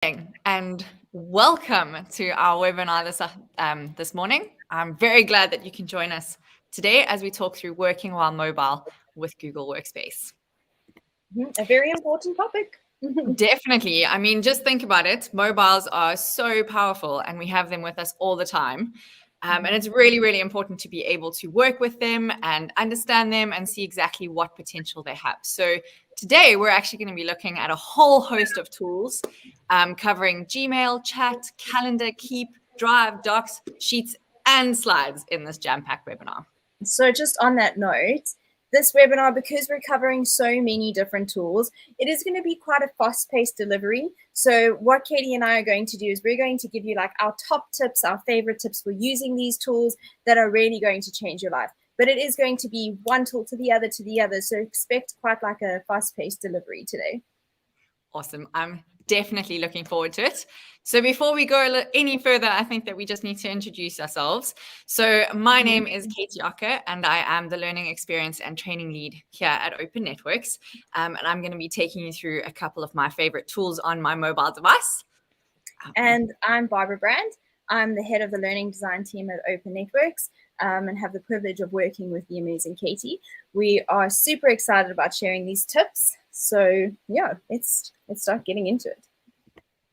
And welcome to our webinar this morning. I'm very glad that you can join us today as we talk through working while mobile with Google Workspace. A very important topic. Definitely. I mean, just think about it. Mobiles are so powerful and we have them with us all the time. And it's really, really important to be able to work with them and understand them and see exactly what potential they have. So today, we're actually going to be looking at a whole host of tools covering Gmail, chat, calendar, Keep, Drive, Docs, Sheets, and slides in this jam-packed webinar. So just on that note, this webinar, because we're covering so many different tools, it is going to be quite a fast-paced delivery. So what Katie and I are going to do is we're going to give you like our top tips, our favorite tips for using these tools that are really going to change your life. But it is going to be one tool to the other to the other. So expect quite like a fast-paced delivery today. Awesome. I'm definitely looking forward to it. So before we go any further, I think that we just need to introduce ourselves. So my name is Katy Ocker, and I am the Learning Experience and Training Lead here at Open Networks. And I'm going to be taking you through a couple of my favorite tools on my mobile device. And I'm Barbara Brand. I'm the head of the learning design team at Open Networks and have the privilege of working with the amazing Katie. We are super excited about sharing these tips. So yeah, let's start getting into it.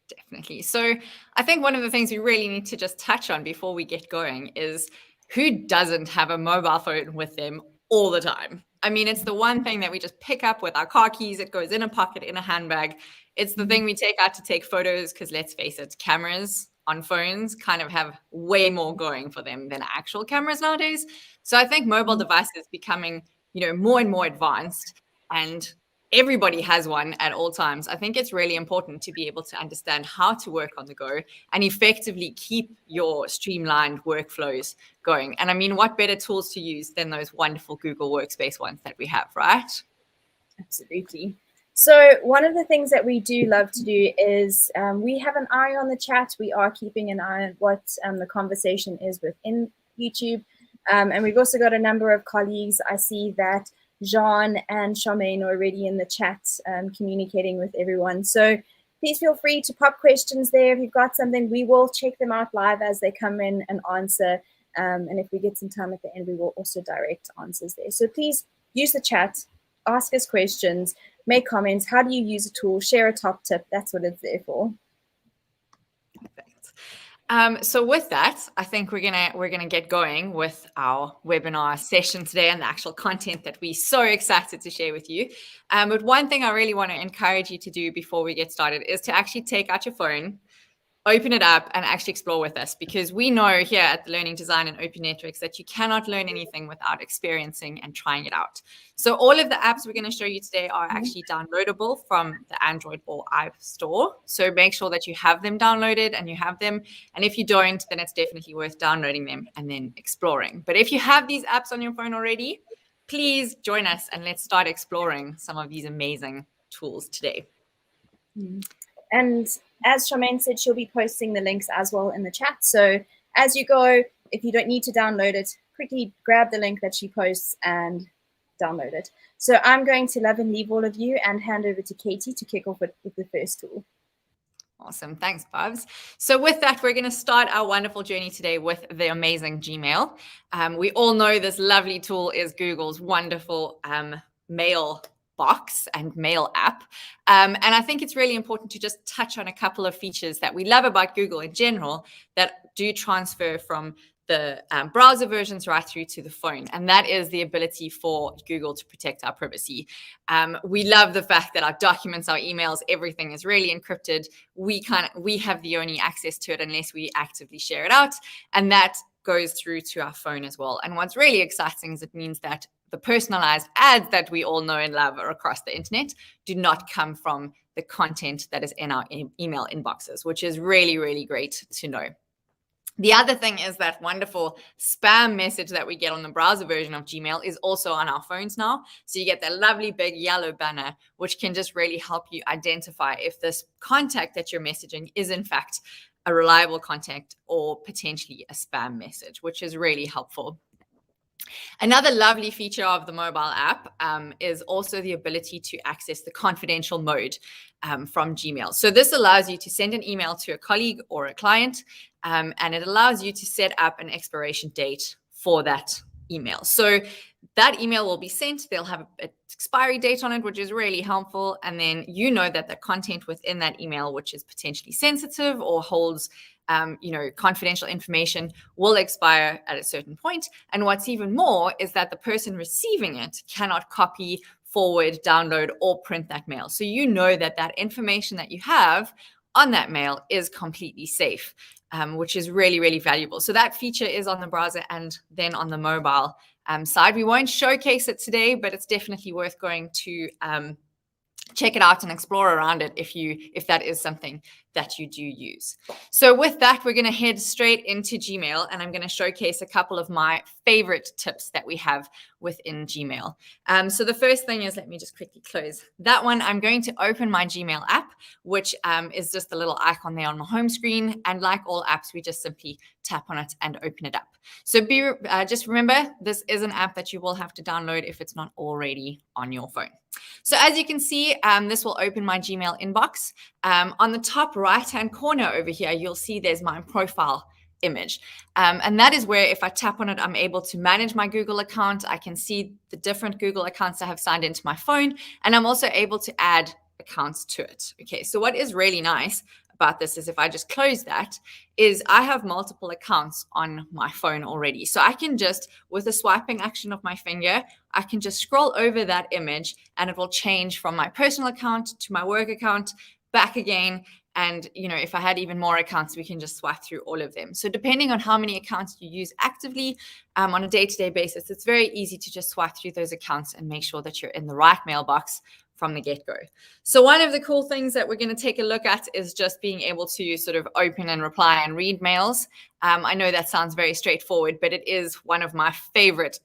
Definitely. So I think one of the things we really need to just touch on before we get going is who doesn't have a mobile phone with them all the time? I mean, it's the one thing that we just pick up with our car keys. It goes in a pocket, in a handbag. It's the thing we take out to take photos because let's face it, cameras on phones kind of have way more going for them than actual cameras nowadays. So I think mobile devices becoming, more and more advanced, and everybody has one at all times. I think it's really important to be able to understand how to work on the go and effectively keep your streamlined workflows going. And I mean, what better tools to use than those wonderful Google Workspace ones that we have, right? Absolutely. So one of the things that we do love to do is we have an eye on the chat. We are keeping an eye on what the conversation is within YouTube. And we've also got a number of colleagues. I see that Jean and Charmaine are already in the chat communicating with everyone. So please feel free to pop questions there. If you've got something, we will check them out live as they come in and answer. And if we get some time at the end, we will also direct answers there. So please use the chat, ask us questions, make comments. How do you use a tool? Share a top tip. That's what it's there for. So with that, I think we're gonna get going with our webinar session today and the actual content that we're so excited to share with you. But one thing I really want to encourage you to do before we get started is to actually take out your phone, open it up, and actually explore with us, because we know here at the Learning Design and Open Networks that you cannot learn anything without experiencing and trying it out. So all of the apps we're going to show you today are actually downloadable from the Android or App Store. So make sure that you have them downloaded and you have them. And if you don't, then it's definitely worth downloading them and then exploring. But if you have these apps on your phone already, please join us and let's start exploring some of these amazing tools today. And as Charmaine said, she'll be posting the links as well in the chat. So as you go, if you don't need to download it, quickly grab the link that she posts and download it. So I'm going to love and leave all of you and hand over to Katie to kick off with the first tool. Awesome. Thanks, Bubs. So with that, we're going to start our wonderful journey today with the amazing Gmail. We all know this lovely tool is Google's wonderful mail box and mail app. And I think it's really important to just touch on a couple of features that we love about Google in general that do transfer from the browser versions right through to the phone. And that is the ability for Google to protect our privacy. We love the fact that our documents, our emails, everything is really encrypted. We have the only access to it unless we actively share it out. And that goes through to our phone as well. And what's really exciting is it means that the personalized ads that we all know and love across the internet do not come from the content that is in our email inboxes, which is really, really great to know. The other thing is that wonderful spam message that we get on the browser version of Gmail is also on our phones now. So you get that lovely big yellow banner, which can just really help you identify if this contact that you're messaging is in fact a reliable contact or potentially a spam message, which is really helpful. Another lovely feature of the mobile app is also the ability to access the confidential mode. from Gmail. So this allows you to send an email to a colleague or a client, and it allows you to set up an expiration date for that email. So that email will be sent. They'll have an expiry date on it, which is really helpful. And then you know that the content within that email, which is potentially sensitive or holds confidential information, will expire at a certain point. And what's even more is that the person receiving it cannot copy, forward, download, or print that mail. So you know that that information that you have on that mail is completely safe, which is really, really valuable. So that feature is on the browser and then on the mobile side. We won't showcase it today, but it's definitely worth going to check it out and explore around it if that is something that you do use. So with that, we're going to head straight into Gmail, and I'm going to showcase a couple of my favorite tips that we have within Gmail. So the first thing is, let me just quickly close that one. I'm going to open my Gmail app, which is just the little icon there on my home screen. And like all apps, we just simply tap on it and open it up. So just remember, this is an app that you will have to download if it's not already on your phone. So as you can see, this will open my Gmail inbox. On the top right-hand corner over here, you'll see there's my profile image. And that is where if I tap on it, I'm able to manage my Google account. I can see the different Google accounts I have signed into my phone, and I'm also able to add accounts to it. Okay, so what is really nice about this is if I just close that, is I have multiple accounts on my phone already. So I can just, with a swiping action of my finger, I can just scroll over that image and it will change from my personal account to my work account, back again. And, if I had even more accounts, we can just swipe through all of them. So depending on how many accounts you use actively on a day-to-day basis, it's very easy to just swipe through those accounts and make sure that you're in the right mailbox from the get-go. So one of the cool things that we're going to take a look at is just being able to sort of open and reply and read mails. I know that sounds very straightforward, but it is one of my favorite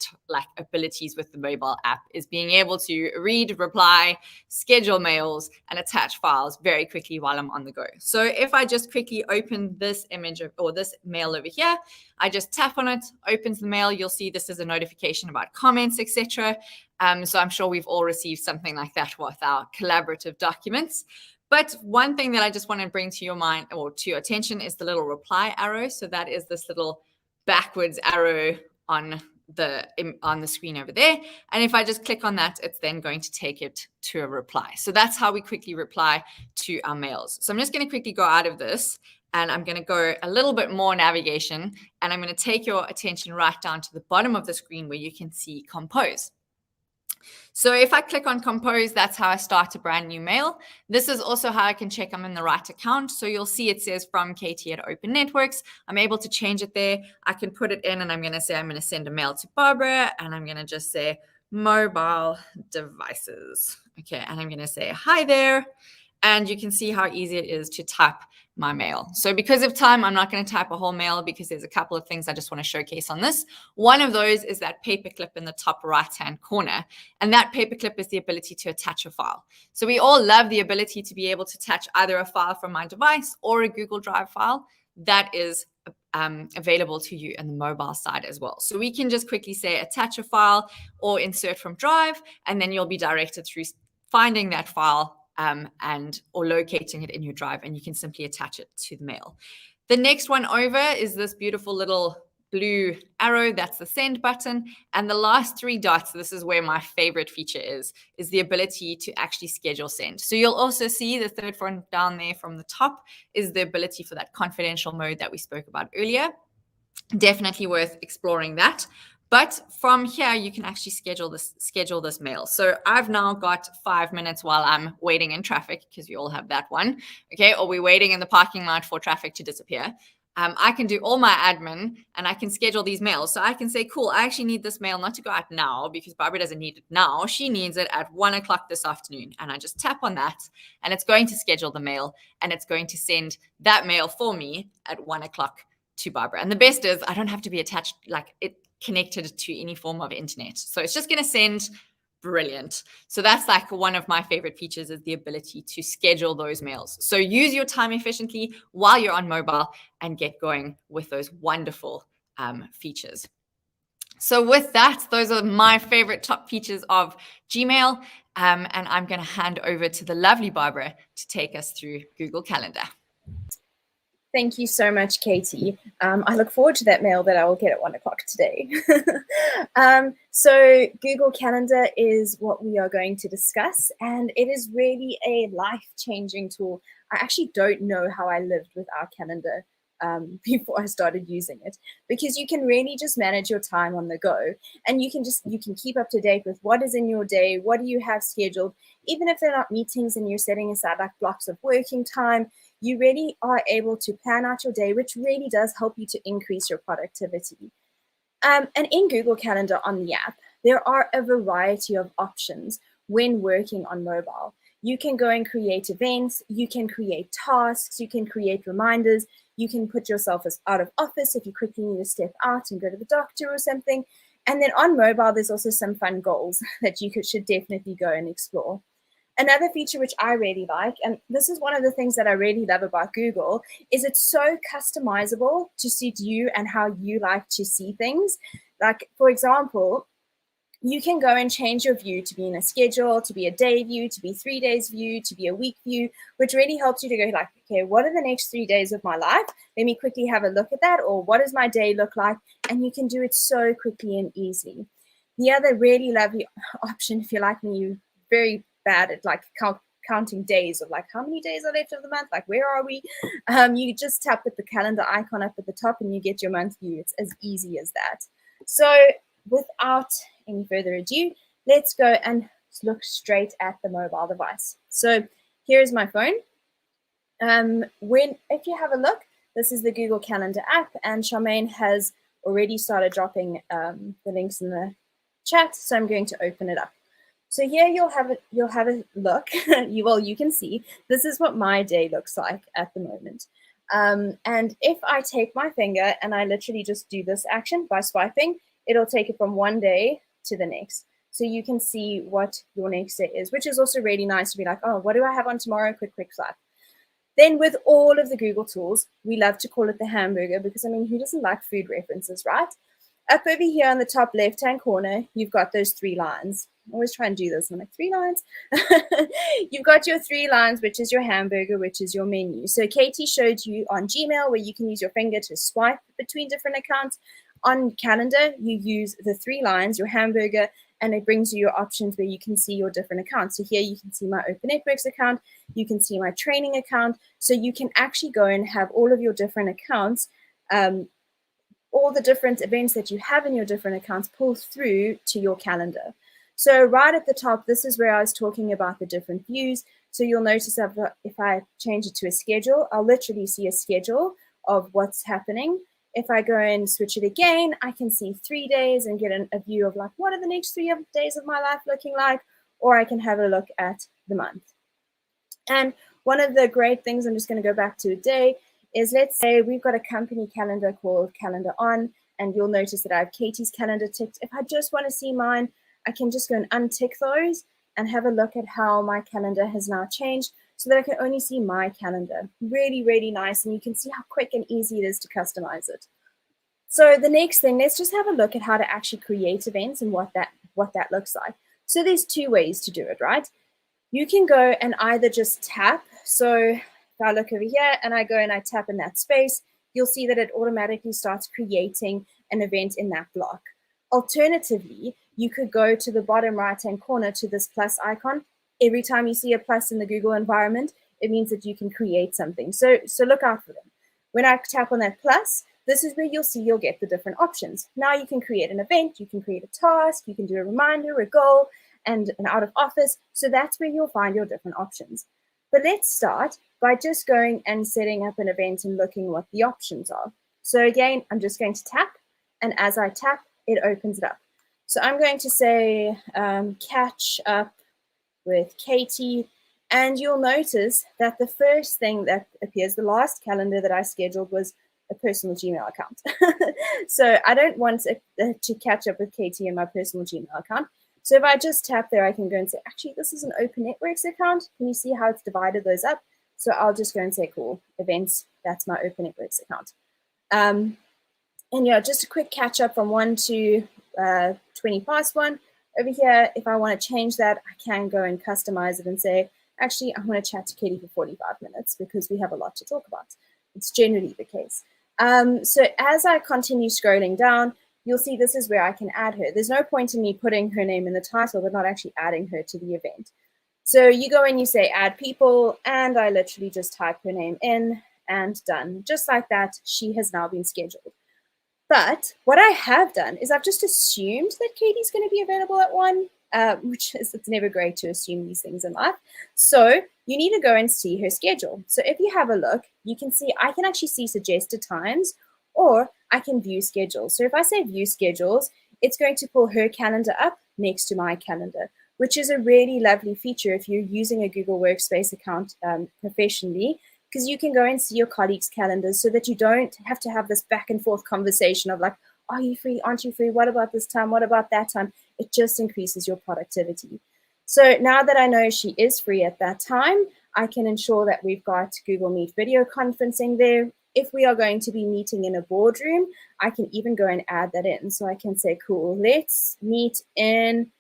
abilities with the mobile app, is being able to read, reply, schedule mails, and attach files very quickly while I'm on the go. So if I just quickly open this image or this mail over here, I just tap on it, opens the mail. You'll see this is a notification about comments, etc. So I'm sure we've all received something like that with our collaborative documents. But one thing that I just want to bring to your mind or to your attention is the little reply arrow. So that is this little backwards arrow on the screen over there. And if I just click on that, it's then going to take it to a reply. So that's how we quickly reply to our mails. So I'm just going to quickly go out of this, and I'm going to go a little bit more navigation, and I'm going to take your attention right down to the bottom of the screen where you can see Compose. So if I click on Compose, that's how I start a brand new mail. This is also how I can check I'm in the right account. So you'll see it says from Katy at Open Networks. I'm able to change it there. I can put it in, and I'm going to say I'm going to send a mail to Barbara, and I'm going to just say mobile devices. Okay, and I'm going to say hi there. And you can see how easy it is to type my mail. So because of time, I'm not going to type a whole mail because there's a couple of things I just want to showcase on this. One of those is that paperclip in the top right-hand corner. And that paperclip is the ability to attach a file. So we all love the ability to be able to attach either a file from my device or a Google Drive file. That is available to you in the mobile side as well. So we can just quickly say attach a file or insert from Drive, and then you'll be directed through finding that file or locating it in your Drive, and you can simply attach it to the mail. The next one over is this beautiful little blue arrow. That's the send button. And the last three dots, this is where my favorite feature is the ability to actually schedule send. So you'll also see the third one down there from the top is the ability for that confidential mode that we spoke about earlier. Definitely worth exploring that. But from here, you can actually schedule this mail. So I've now got 5 minutes while I'm waiting in traffic, because we all have that one, okay? Or we're waiting in the parking lot for traffic to disappear. I can do all my admin, and I can schedule these mails. So I can say, cool, I actually need this mail not to go out now, because Barbara doesn't need it now. She needs it at 1 o'clock this afternoon. And I just tap on that, and it's going to schedule the mail, and it's going to send that mail for me at 1 o'clock to Barbara. And the best is I don't have to be attached, connected to any form of internet. So it's just going to send. Brilliant. So that's one of my favorite features, is the ability to schedule those mails. So use your time efficiently while you're on mobile and get going with those wonderful features. So with that, those are my favorite top features of Gmail. And I'm going to hand over to the lovely Barbara to take us through Google Calendar. Thank you so much, Katie. I look forward to that mail that I will get at 1 o'clock today. So Google Calendar is what we are going to discuss, and it is really a life-changing tool. I actually don't know how I lived without calendar before I started using it, because you can really just manage your time on the go, and you can keep up to date with what is in your day, what do you have scheduled, even if they're not meetings and you're setting aside like blocks of working time. You really are able to plan out your day, which really does help you to increase your productivity. And in Google Calendar on the app, there are a variety of options when working on mobile. You can go and create events, you can create tasks, you can create reminders, you can put yourself as out of office if you quickly need to step out and go to the doctor or something. And then on mobile, there's also some fun goals that you should definitely go and explore. Another feature which I really like, and this is one of the things that I really love about Google, is it's so customizable to suit you and how you like to see things. Like, for example, you can go and change your view to be in a schedule, to be a day view, to be 3 days view, to be a week view, which really helps you to go like, okay, what are the next 3 days of my life? Let me quickly have a look at that. Or what does my day look like? And you can do it so quickly and easily. The other really lovely option, if you're like me, you're very bad at like counting days of like how many days are left of the month, like where are we? You just tap at the calendar icon up at the top and you get your month view. It's as easy as that. So without any further ado, let's go and look straight at the mobile device. So here's my phone. If you have a look, this is the Google Calendar app, and Charmaine has already started dropping the links in the chat, so I'm going to open it up. So here you'll have a look. You can see this is what my day looks like at the moment. And if I take my finger and I literally just do this action by swiping, it'll take it from one day to the next. So you can see what your next day is, which is also really nice to be like, oh, what do I have on tomorrow? Quick swipe. Then with all of the Google tools, we love to call it the hamburger because, I mean, who doesn't like food references, right? Up over here on the top left-hand corner, you've got those 3 lines. I always try and do this. I'm like, 3 lines? You've got your 3 lines, which is your hamburger, which is your menu. So Katie showed you on Gmail where you can use your finger to swipe between different accounts. On Calendar, you use the 3 lines, your hamburger, and it brings you your options where you can see your different accounts. So here you can see my Open Networks account. You can see my training account. So you can actually go and have all of your different accounts, all the different events that you have in your different accounts pull through to your calendar. So right at the top, this is where I was talking about the different views. So you'll notice that if I change it to a schedule, I'll literally see a schedule of what's happening. If I go and switch it again, I can see 3 days and get a view of like, what are the next 3 days of my life looking like? Or I can have a look at the month. And one of the great things, I'm just going to go back to a day, is let's say we've got a company calendar called Calendar On, and you'll notice that I have Katie's calendar ticked. If I just want to see mine, I can just go and untick those and have a look at how my calendar has now changed so that I can only see my calendar. Really, really nice, and you can see how quick and easy it is to customize it. So the next thing, let's just have a look at how to actually create events and what that looks like. So there's 2 ways to do it, right? You can go and either just tap. So if I look over here and I go and I tap in that space, you'll see that it automatically starts creating an event in that block. Alternatively, you could go to the bottom right-hand corner to this plus icon. Every time you see a plus in the Google environment, it means that you can create something. So look out for them. When I tap on that plus, this is where you'll get the different options. Now you can create an event, you can create a task, you can do a reminder, a goal, and an out of office. So that's where you'll find your different options. But let's start by just going and setting up an event and looking what the options are. So again, I'm just going to tap, and as I tap, it opens it up. So I'm going to say catch up with Katie, and you'll notice that the first thing that appears, the last calendar that I scheduled was a personal Gmail account. So I don't want to catch up with Katie in my personal Gmail account. So if I just tap there, I can go and say, actually, this is an Open Networks account. Can you see how it's divided those up? So I'll just go and say, cool, events, that's my Open Networks account. And yeah, just a quick catch up from 1 to 20 past 1. Over here, if I want to change that, I can go and customize it and say, actually, I want to chat to Katie for 45 minutes because we have a lot to talk about. It's generally the case. So as I continue scrolling down, you'll see this is where I can add her. There's no point in me putting her name in the title, but not actually adding her to the event. So you go and you say add people, and I literally just type her name in and done. Just like that, she has now been scheduled. But what I have done is I've just assumed that Katie's going to be available at 1, which is, it's never great to assume these things in life. So you need to go and see her schedule. So if you have a look, you can see, I can actually see suggested times, or I can view schedules. So if I say view schedules, it's going to pull her calendar up next to my calendar, which is a really lovely feature if you're using a Google Workspace account professionally, because you can go and see your colleagues' calendars so that you don't have to have this back and forth conversation of like, are you free? Aren't you free? What about this time? What about that time? It just increases your productivity. So now that I know she is free at that time, I can ensure that we've got Google Meet video conferencing there. If we are going to be meeting in a boardroom, I can even go and add that in. So I can say, cool, let's meet in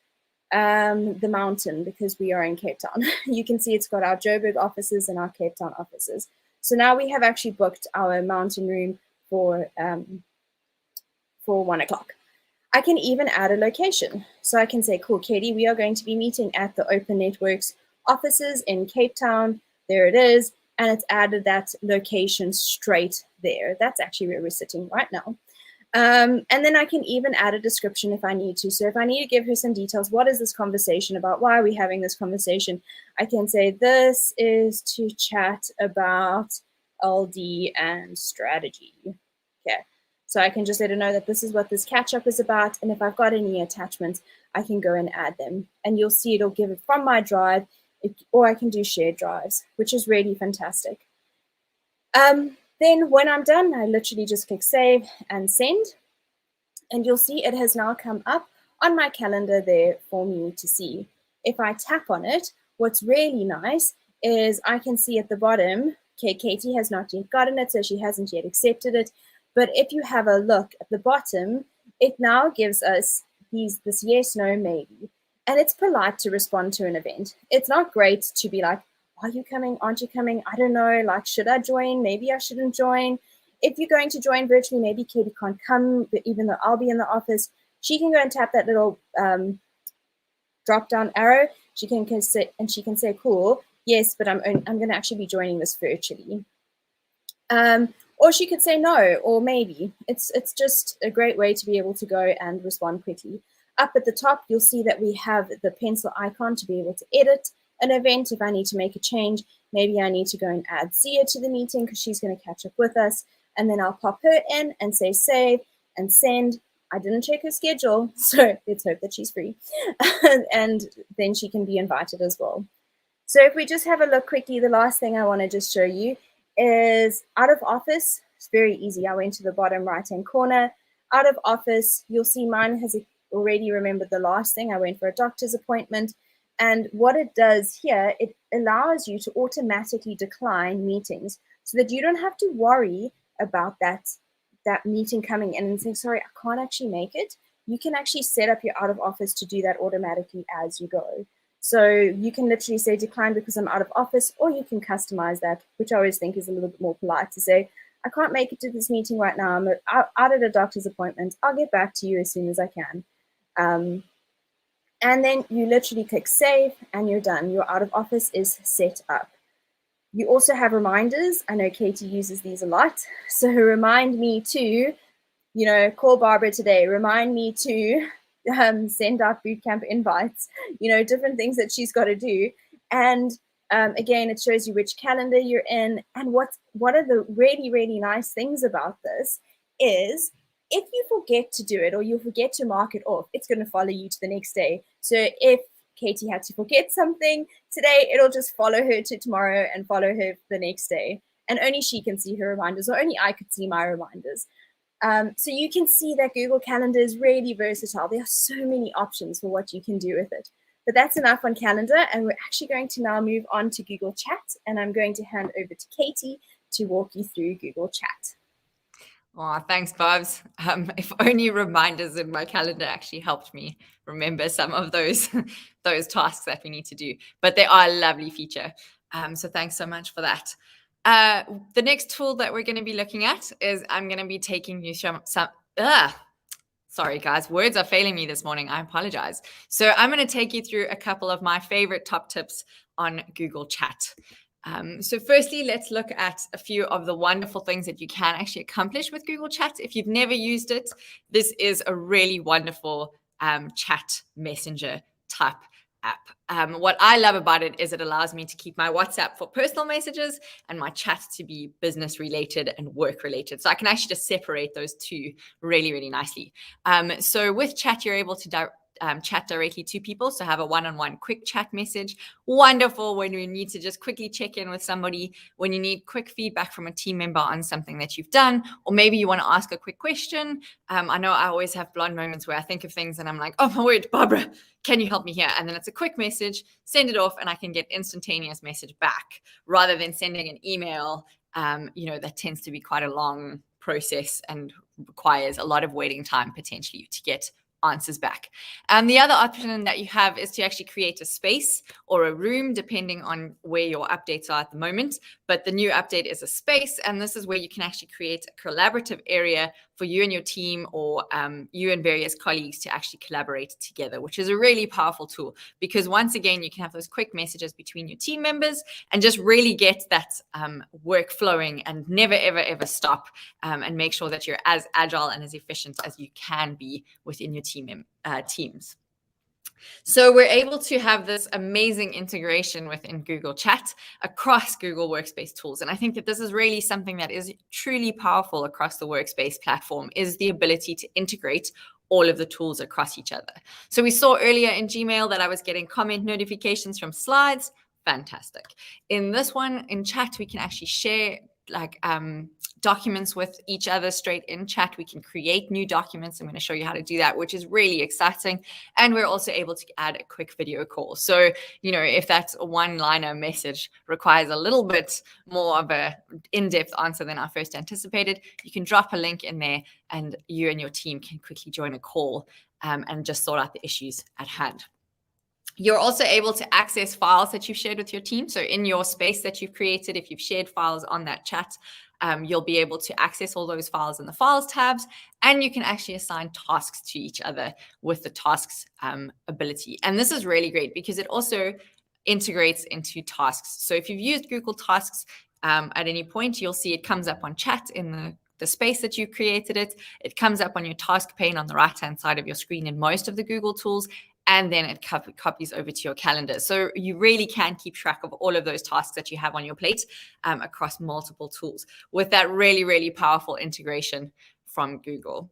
the mountain because we are in Cape Town. You can see it's got our Joburg offices and our Cape Town offices. So now we have actually booked our mountain room for 1 o'clock. I can even add a location. So I can say, cool, Katie, we are going to be meeting at the Open Networks offices in Cape Town. There it is. And it's added that location straight there. That's actually where we're sitting right now. And then I can even add a description if I need to. So if I need to give her some details, what is this conversation about? Why are we having this conversation? I can say, this is to chat about LD and strategy. Okay. So I can just let her know that this is what this catch up is about. And if I've got any attachments, I can go and add them. And you'll see it'll give it from my drive, or I can do shared drives, which is really fantastic. Then when I'm done, I literally just click save and send. And you'll see it has now come up on my calendar there for me to see. If I tap on it, what's really nice is I can see at the bottom, okay, Katie has not yet gotten it, so she hasn't yet accepted it. But if you have a look at the bottom, it now gives us this yes, no, maybe. And it's polite to respond to an event. It's not great to be like, are you coming? Aren't you coming? I don't know. Like, should I join? Maybe I shouldn't join. If you're going to join virtually, maybe Katie can't come, but even though I'll be in the office, she can go and tap that little drop-down arrow. She can sit and she can say, cool, yes, but I'm going to actually be joining this virtually. Or she could say no, or maybe. It's just a great way to be able to go and respond quickly. Up at the top, you'll see that we have the pencil icon to be able to edit an event. If I need to make a change, maybe I need to go and add Zia to the meeting because she's going to catch up with us. And then I'll pop her in and say save and send. I didn't check her schedule, so let's hope that she's free. And then she can be invited as well. So if we just have a look quickly, the last thing I want to just show you is out of office. It's very easy. I went to the bottom right-hand corner. Out of office, you'll see mine has already remembered the last thing. I went for a doctor's appointment. And what it does here, it allows you to automatically decline meetings so that you don't have to worry about that meeting coming in and saying, sorry, I can't actually make it. You can actually set up your out of office to do that automatically as you go. So you can literally say decline because I'm out of office, or you can customize that, which I always think is a little bit more polite to say, I can't make it to this meeting right now. I'm out at a doctor's appointment. I'll get back to you as soon as I can. And then you literally click save and you're done. Your out of office is set up. You also have reminders. I know Katie uses these a lot. So remind me to, call Barbara today. Remind me to send out bootcamp invites, different things that she's got to do. And again, it shows you which calendar you're in. And one of the really, really nice things about this is if you forget to do it or you forget to mark it off, it's going to follow you to the next day. So if Katie had to forget something today, it'll just follow her to tomorrow and follow her the next day. And only she can see her reminders, or only I could see my reminders. So you can see that Google Calendar is really versatile. There are so many options for what you can do with it. But that's enough on Calendar, and we're actually going to now move on to Google Chat, and I'm going to hand over to Katie to walk you through Google Chat. Oh, thanks, Bobs. If only reminders in my calendar actually helped me remember some of those those tasks that we need to do. But they are a lovely feature. So thanks so much for that. The next tool that we're going to be looking at is I'm going to be taking you some sorry, guys, words are failing me this morning. I apologize. So I'm going to take you through a couple of my favorite top tips on Google Chat. So firstly, let's look at a few of the wonderful things that you can actually accomplish with Google Chat. If you've never used it, this is a really wonderful chat messenger type app. What I love about it is it allows me to keep my WhatsApp for personal messages and my chat to be business related and work related. So I can actually just separate those two really, really nicely. So with chat, you're able to chat directly to people. So have a one-on-one quick chat message. Wonderful when you need to just quickly check in with somebody, when you need quick feedback from a team member on something that you've done, or maybe you want to ask a quick question. I know I always have blonde moments where I think of things and I'm like, oh my word, Barbara, can you help me here? And then it's a quick message, send it off, and I can get instantaneous message back rather than sending an email, that tends to be quite a long process and requires a lot of waiting time potentially to get answers back. And the other option that you have is to actually create a space or a room, depending on where your updates are at the moment. But the new update is a space, and this is where you can actually create a collaborative area for you and your team, or you and various colleagues to actually collaborate together, which is a really powerful tool, because once again, you can have those quick messages between your team members and just really get that work flowing and never, ever, ever stop, and make sure that you're as agile and as efficient as you can be within your teams. So we're able to have this amazing integration within Google Chat across Google Workspace tools. And I think that this is really something that is truly powerful across the Workspace platform, is the ability to integrate all of the tools across each other. So we saw earlier in Gmail that I was getting comment notifications from slides. Fantastic. In this one, in chat, we can actually share documents with each other straight in chat. We can create new documents. I'm going to show you how to do that, which is really exciting. And we're also able to add a quick video call. So, if that's a one-liner message requires a little bit more of a in-depth answer than I first anticipated, you can drop a link in there and you and your team can quickly join a call and just sort out the issues at hand. You're also able to access files that you've shared with your team. So in your space that you've created, if you've shared files on that chat, you'll be able to access all those files in the files tabs, and you can actually assign tasks to each other with the tasks ability. And this is really great because it also integrates into tasks. So if you've used Google Tasks at any point, you'll see it comes up on chat in the space that you created it. It comes up on your task pane on the right-hand side of your screen in most of the Google tools, and then it copies over to your calendar. So you really can keep track of all of those tasks that you have on your plate across multiple tools with that really, really powerful integration from Google.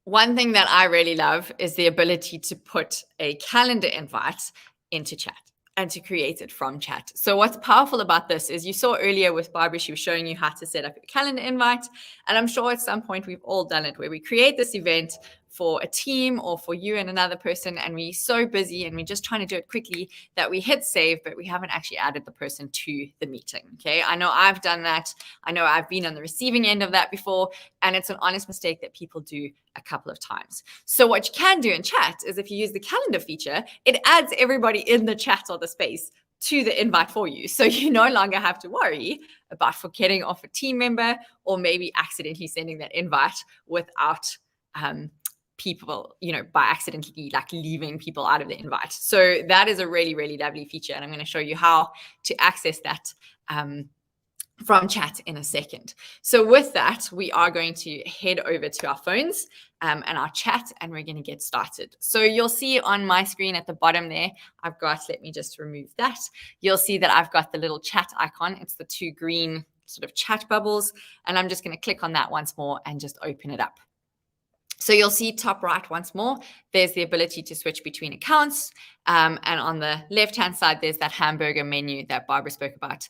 One thing that I really love is the ability to put a calendar invite into chat and to create it from chat. So what's powerful about this is you saw earlier with Barbara, she was showing you how to set up a calendar invite. And I'm sure at some point we've all done it, where we create this event for a team or for you and another person, and we're so busy and we're just trying to do it quickly that we hit save, but we haven't actually added the person to the meeting. Okay, I know I've done that. I know I've been on the receiving end of that before, and it's an honest mistake that people do a couple of times. So what you can do in chat is, if you use the calendar feature, it adds everybody in the chat or the space to the invite for you. So you no longer have to worry about forgetting off a team member or maybe accidentally sending that invite without people, by accidentally leaving people out of the invite. So that is a really, really lovely feature. And I'm going to show you how to access that from chat in a second. So with that, we are going to head over to our phones and our chat, and we're going to get started. So you'll see on my screen at the bottom there, I've got, let me just remove that. You'll see that I've got the little chat icon. It's the two green sort of chat bubbles. And I'm just going to click on that once more and just open it up. So you'll see top right once more, there's the ability to switch between accounts. And on the left-hand side, there's that hamburger menu that Barbara spoke about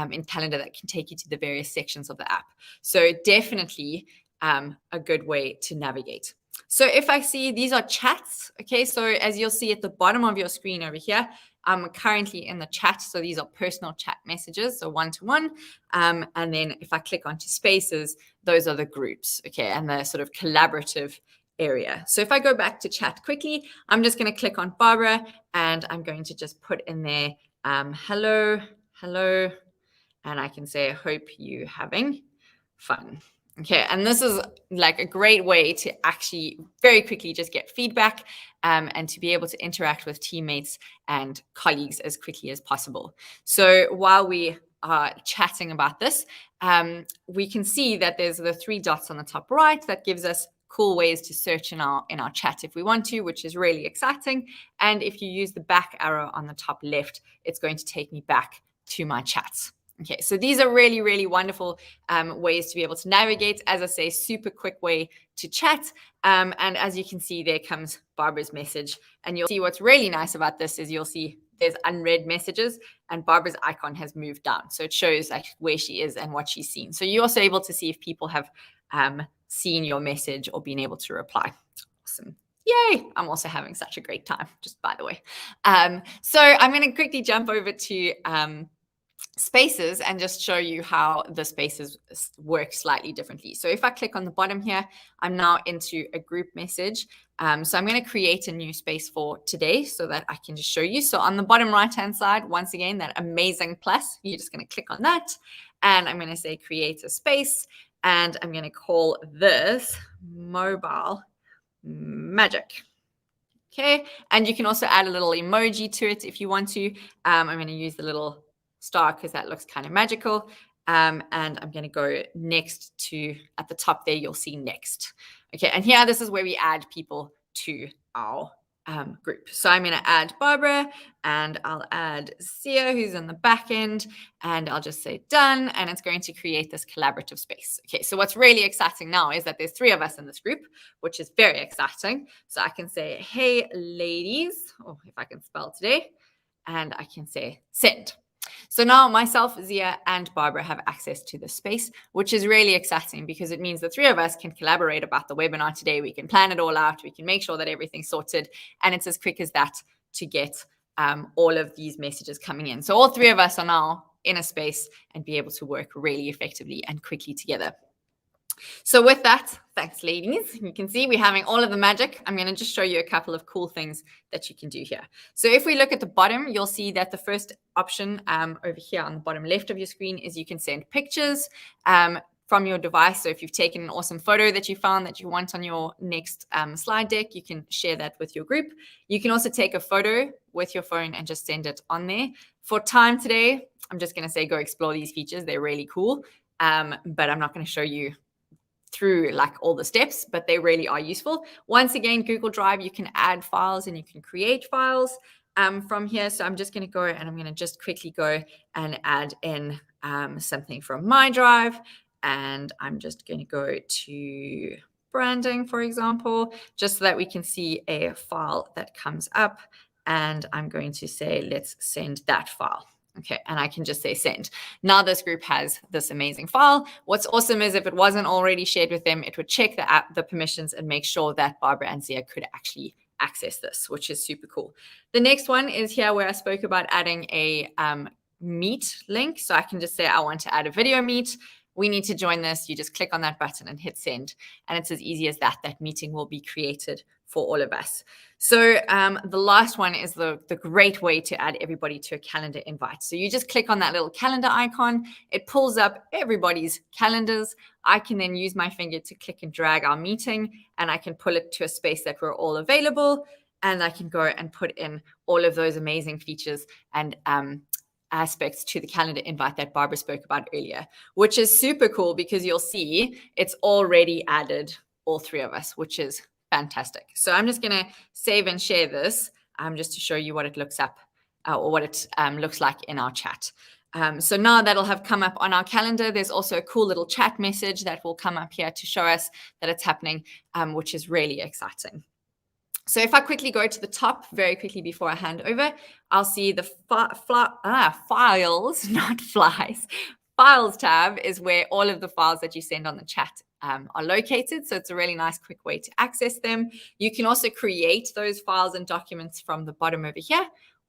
in Calendar that can take you to the various sections of the app. So definitely a good way to navigate. So if I see, these are chats. Okay, so as you'll see at the bottom of your screen over here, I'm currently in the chat. So these are personal chat messages, so one-to-one. And then if I click onto spaces, those are the groups, okay, and the sort of collaborative area. So if I go back to chat quickly, I'm just going to click on Barbara and I'm going to just put in there, hello, and I can say, I hope you having fun. Okay, and this is like a great way to actually very quickly just get feedback and to be able to interact with teammates and colleagues as quickly as possible. So while we are chatting about this, we can see that there's the 3 dots on the top right that gives us cool ways to search in our chat if we want to, which is really exciting. And if you use the back arrow on the top left, it's going to take me back to my chats. Okay, so these are really, really wonderful ways to be able to navigate. As I say, super quick way to chat. And as you can see, there comes Barbara's message. And you'll see what's really nice about this is you'll see there's unread messages and Barbara's icon has moved down. So it shows like where she is and what she's seen. So you're also able to see if people have seen your message or been able to reply. Awesome. Yay, I'm also having such a great time, just by the way. So I'm going to quickly jump over to spaces and just show you how the spaces work slightly differently. So if I click on the bottom here, I'm now into a group message. So I'm going to create a new space for today so that I can just show you. So on the bottom right-hand side, once again, that amazing plus, you're just going to click on that. And I'm going to say create a space. And I'm going to call this mobile magic. Okay. And you can also add a little emoji to it if you want to. I'm going to use the little star because that looks kind of magical. And I'm going to go next to, at the top there, you'll see next. Okay, and here, this is where we add people to our group. So I'm going to add Barbara and I'll add Sia, who's in the back end, and I'll just say done, and it's going to create this collaborative space. Okay, so what's really exciting now is that there's 3 of us in this group, which is very exciting. So I can say, hey, ladies, or if I can spell today, and I can say send. So now myself, Zia, and Barbara have access to this space, which is really exciting because it means the 3 of us can collaborate about the webinar today. We can plan it all out. We can make sure that everything's sorted. And it's as quick as that to get all of these messages coming in. So all 3 of us are now in a space and be able to work really effectively and quickly together. So with that, thanks, ladies. You can see we're having all of the magic. I'm going to just show you a couple of cool things that you can do here. So if we look at the bottom, you'll see that the first option over here on the bottom left of your screen is you can send pictures from your device. So if you've taken an awesome photo that you found that you want on your next slide deck, you can share that with your group. You can also take a photo with your phone and just send it on there. For time today, I'm just going to say go explore these features. They're really cool, but I'm not going to show you through like all the steps, but they really are useful. Once again, Google Drive, you can add files and you can create files from here. So I'm just going to go and I'm going to just quickly go and add in something from my drive. And I'm just going to go to branding, for example, just so that we can see a file that comes up. And I'm going to say, let's send that file. Okay, and I can just say send. Now this group has this amazing file. What's awesome is if it wasn't already shared with them, it would check the permissions and make sure that Barbara and Zia could actually access this, which is super cool. The next one is here where I spoke about adding a meet link. So I can just say I want to add a video meet. We need to join this. You just click on that button and hit send. And it's as easy as that. That meeting will be created for all of us. So the last one is the great way to add everybody to a calendar invite. So you just click on that little calendar icon. It pulls up everybody's calendars. I can then use my finger to click and drag our meeting, and I can pull it to a space that we're all available. And I can go and put in all of those amazing features and aspects to the calendar invite that Barbara spoke about earlier, which is super cool because you'll see it's already added all 3 of us, which is fantastic. So I'm just going to save and share this just to show you what it looks up or what it looks like in our chat. So now that'll have come up on our calendar. There's also a cool little chat message that will come up here to show us that it's happening, which is really exciting. So if I quickly go to the top very quickly before I hand over, I'll see the files, not flies. Files tab is where all of the files that you send on the chat are located. So it's a really nice, quick way to access them. You can also create those files and documents from the bottom over here,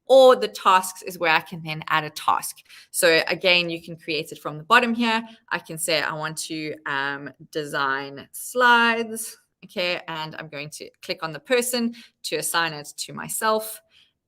or the tasks is where I can then add a task. So again, you can create it from the bottom here. I can say I want to design slides, okay, and I'm going to click on the person to assign it to myself,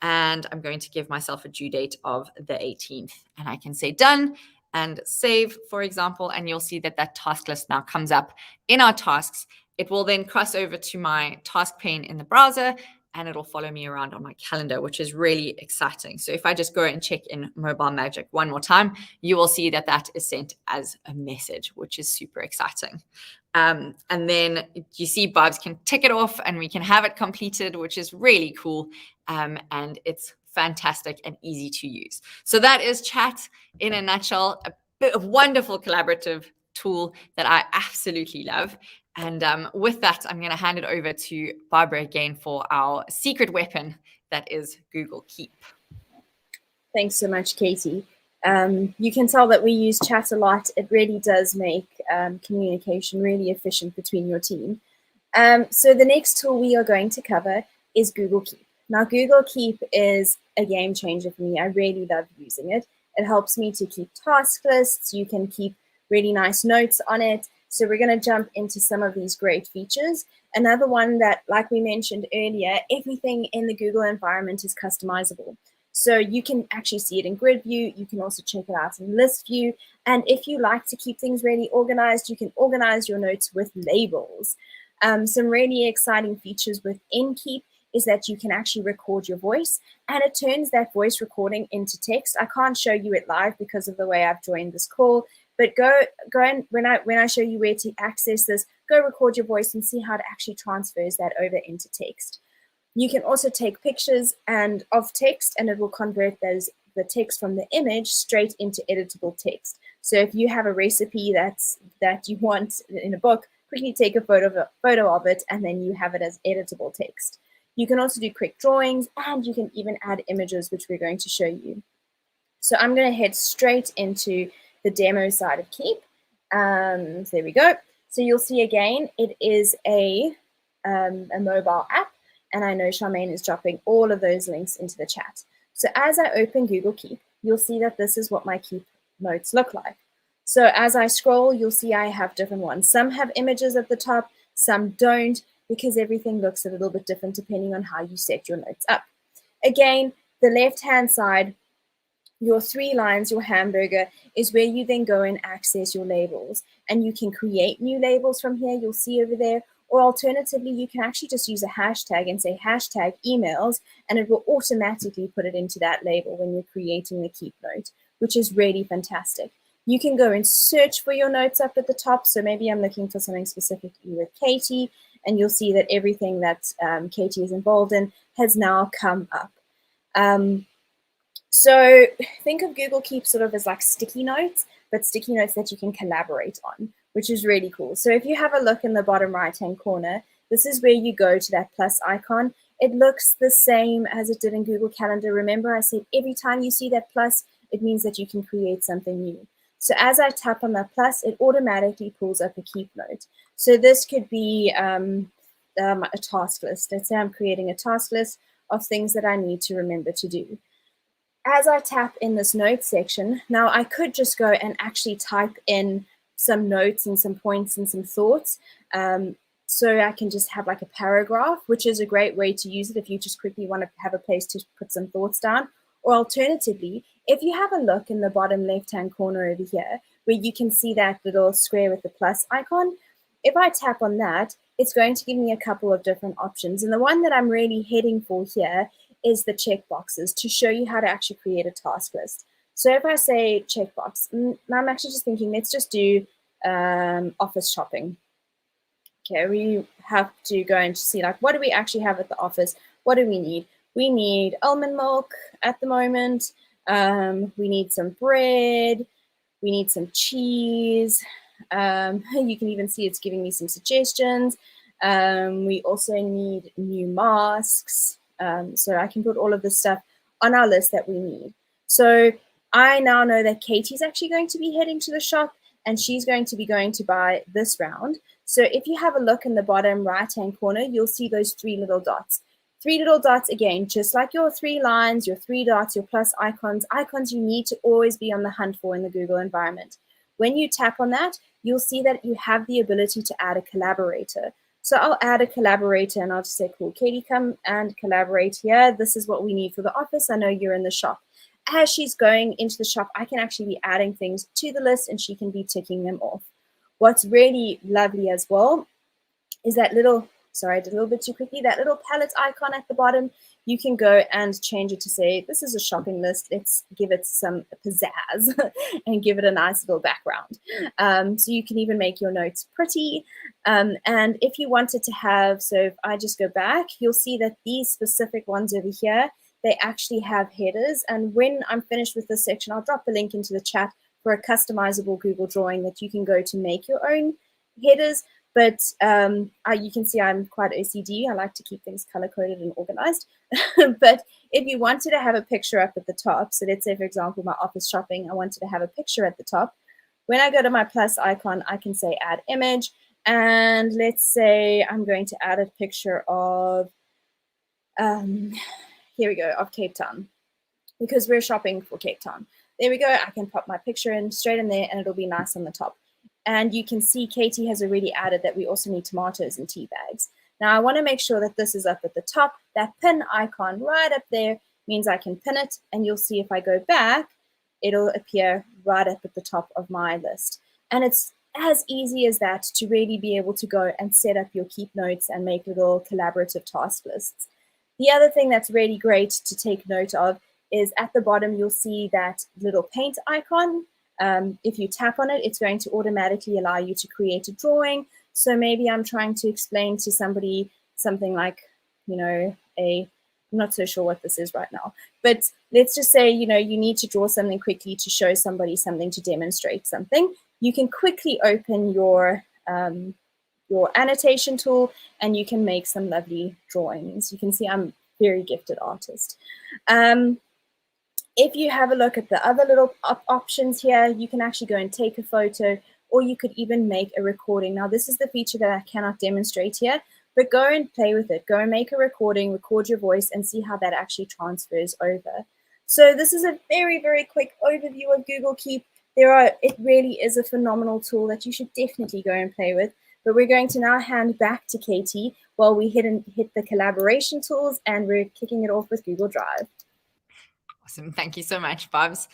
and I'm going to give myself a due date of the 18th, and I can say done and save, for example, and you'll see that that task list now comes up in our tasks. It will then cross over to my task pane in the browser, and it'll follow me around on my calendar, which is really exciting. So if I just go and check in Mobile Magic one more time, you will see that that is sent as a message, which is super exciting. And then you see Barbs can tick it off and we can have it completed, which is really cool. And it's fantastic and easy to use. So that is chat in a nutshell, a wonderful collaborative tool that I absolutely love. And with that, I'm going to hand it over to Barbara again for our secret weapon that is Google Keep. Thanks so much, Katie. You can tell that we use chat a lot. It really does make communication really efficient between your team. So the next tool we are going to cover is Google Keep. Now, Google Keep is a game changer for me. I really love using it. It helps me to keep task lists. You can keep really nice notes on it. So we're going to jump into some of these great features. Another one that, like we mentioned earlier, everything in the Google environment is customizable. So you can actually see it in grid view. You can also check it out in list view. And if you like to keep things really organized, you can organize your notes with labels. Some really exciting features within Keep is that you can actually record your voice, and it turns that voice recording into text. I can't show you it live because of the way I've joined this call, but go and when I show you where to access this, go record your voice and see how it actually transfers that over into text. You can also take pictures of text, and it will convert the text from the image straight into editable text. So if you have a recipe that you want in a book, quickly take a photo of it, and then you have it as editable text. You can also do quick drawings, and you can even add images, which we're going to show you. So I'm going to head straight into the demo side of Keep. There we go. So you'll see again, it is a mobile app, and I know Charmaine is dropping all of those links into the chat. So as I open Google Keep, you'll see that this is what my Keep notes look like. So as I scroll, you'll see I have different ones. Some have images at the top, some don't, because everything looks a little bit different depending on how you set your notes up. Again, the left-hand side, your 3 lines, your hamburger, is where you then go and access your labels. And you can create new labels from here, you'll see over there. Or alternatively, you can actually just use a hashtag and say hashtag emails, and it will automatically put it into that label when you're creating the Keep note, which is really fantastic. You can go and search for your notes up at the top. So maybe I'm looking for something specifically with Katie, and you'll see that everything that Katie is involved in has now come up. So think of Google Keep sort of as like sticky notes, but sticky notes that you can collaborate on, which is really cool. So if you have a look in the bottom right-hand corner, this is where you go to that plus icon. It looks the same as it did in Google Calendar. Remember, I said every time you see that plus, it means that you can create something new. So as I tap on that plus, it automatically pulls up a Keep note. So this could be a task list. Let's say I'm creating a task list of things that I need to remember to do. As I tap in this notes section, now I could just go and actually type in some notes and some points and some thoughts. So I can just have like a paragraph, which is a great way to use it if you just quickly want to have a place to put some thoughts down. Or alternatively, if you have a look in the bottom left-hand corner over here, where you can see that little square with the plus icon, if I tap on that, it's going to give me a couple of different options. And the one that I'm really heading for here is the checkboxes to show you how to actually create a task list. So if I say checkbox, I'm actually just thinking, let's just do office shopping. Okay, we have to go and see like, what do we actually have at the office? What do we need? We need almond milk at the moment. We need some bread. We need some cheese. You can even see it's giving me some suggestions. We also need new masks. So I can put all of this stuff on our list that we need. So I now know that Katie's actually going to be heading to the shop, and she's going to be going to buy this round. So if you have a look in the bottom right-hand corner, you'll see those 3 little dots. 3 little dots, again, just like your 3 lines, your 3 dots, your plus icons. Icons you need to always be on the hunt for in the Google environment. When you tap on that, you'll see that you have the ability to add a collaborator. So I'll add a collaborator and I'll just say, cool, Katie, come and collaborate here. This is what we need for the office. I know you're in the shop. As she's going into the shop, I can actually be adding things to the list and she can be ticking them off. What's really lovely as well is that little, sorry, I did a little bit too quickly, that little palette icon at the bottom. You can go and change it to say, this is a shopping list. Let's give it some pizzazz and give it a nice little background. So you can even make your notes pretty. And if you wanted to have, so if I just go back, you'll see that these specific ones over here, they actually have headers. And when I'm finished with this section, I'll drop a link into the chat for a customizable Google drawing that you can go to make your own headers. But you can see I'm quite OCD. I like to keep things color-coded and organized. But if you wanted to have a picture up at the top, so let's say, for example, my office shopping, I wanted to have a picture at the top. When I go to my plus icon, I can say add image. And let's say I'm going to add a picture of, here we go, of Cape Town, because we're shopping for Cape Town. There we go. I can pop my picture in straight in there and it'll be nice on the top. And you can see Katie has already added that we also need tomatoes and tea bags. Now I want to make sure that this is up at the top. That pin icon right up there means I can pin it. And you'll see if I go back, it'll appear right up at the top of my list. And it's as easy as that to really be able to go and set up your keep notes and make little collaborative task lists. The other thing that's really great to take note of is at the bottom, you'll see that little paint icon. If you tap on it, it's going to automatically allow you to create a drawing. So maybe I'm trying to explain to somebody something like, you know, I'm not so sure what this is right now, but let's just say, you know, you need to draw something quickly to show somebody something, to demonstrate something. You can quickly open your annotation tool and you can make some lovely drawings. You can see I'm a very gifted artist. If you have a look at the other little options here, you can actually go and take a photo, or you could even make a recording. Now, this is the feature that I cannot demonstrate here, but go and play with it. Go and make a recording, record your voice, and see how that actually transfers over. So this is a very, very quick overview of Google Keep. It really is a phenomenal tool that you should definitely go and play with. But we're going to now hand back to Katie while we hit the collaboration tools, and we're kicking it off with Google Drive. Awesome. Thank you so much, Bubs.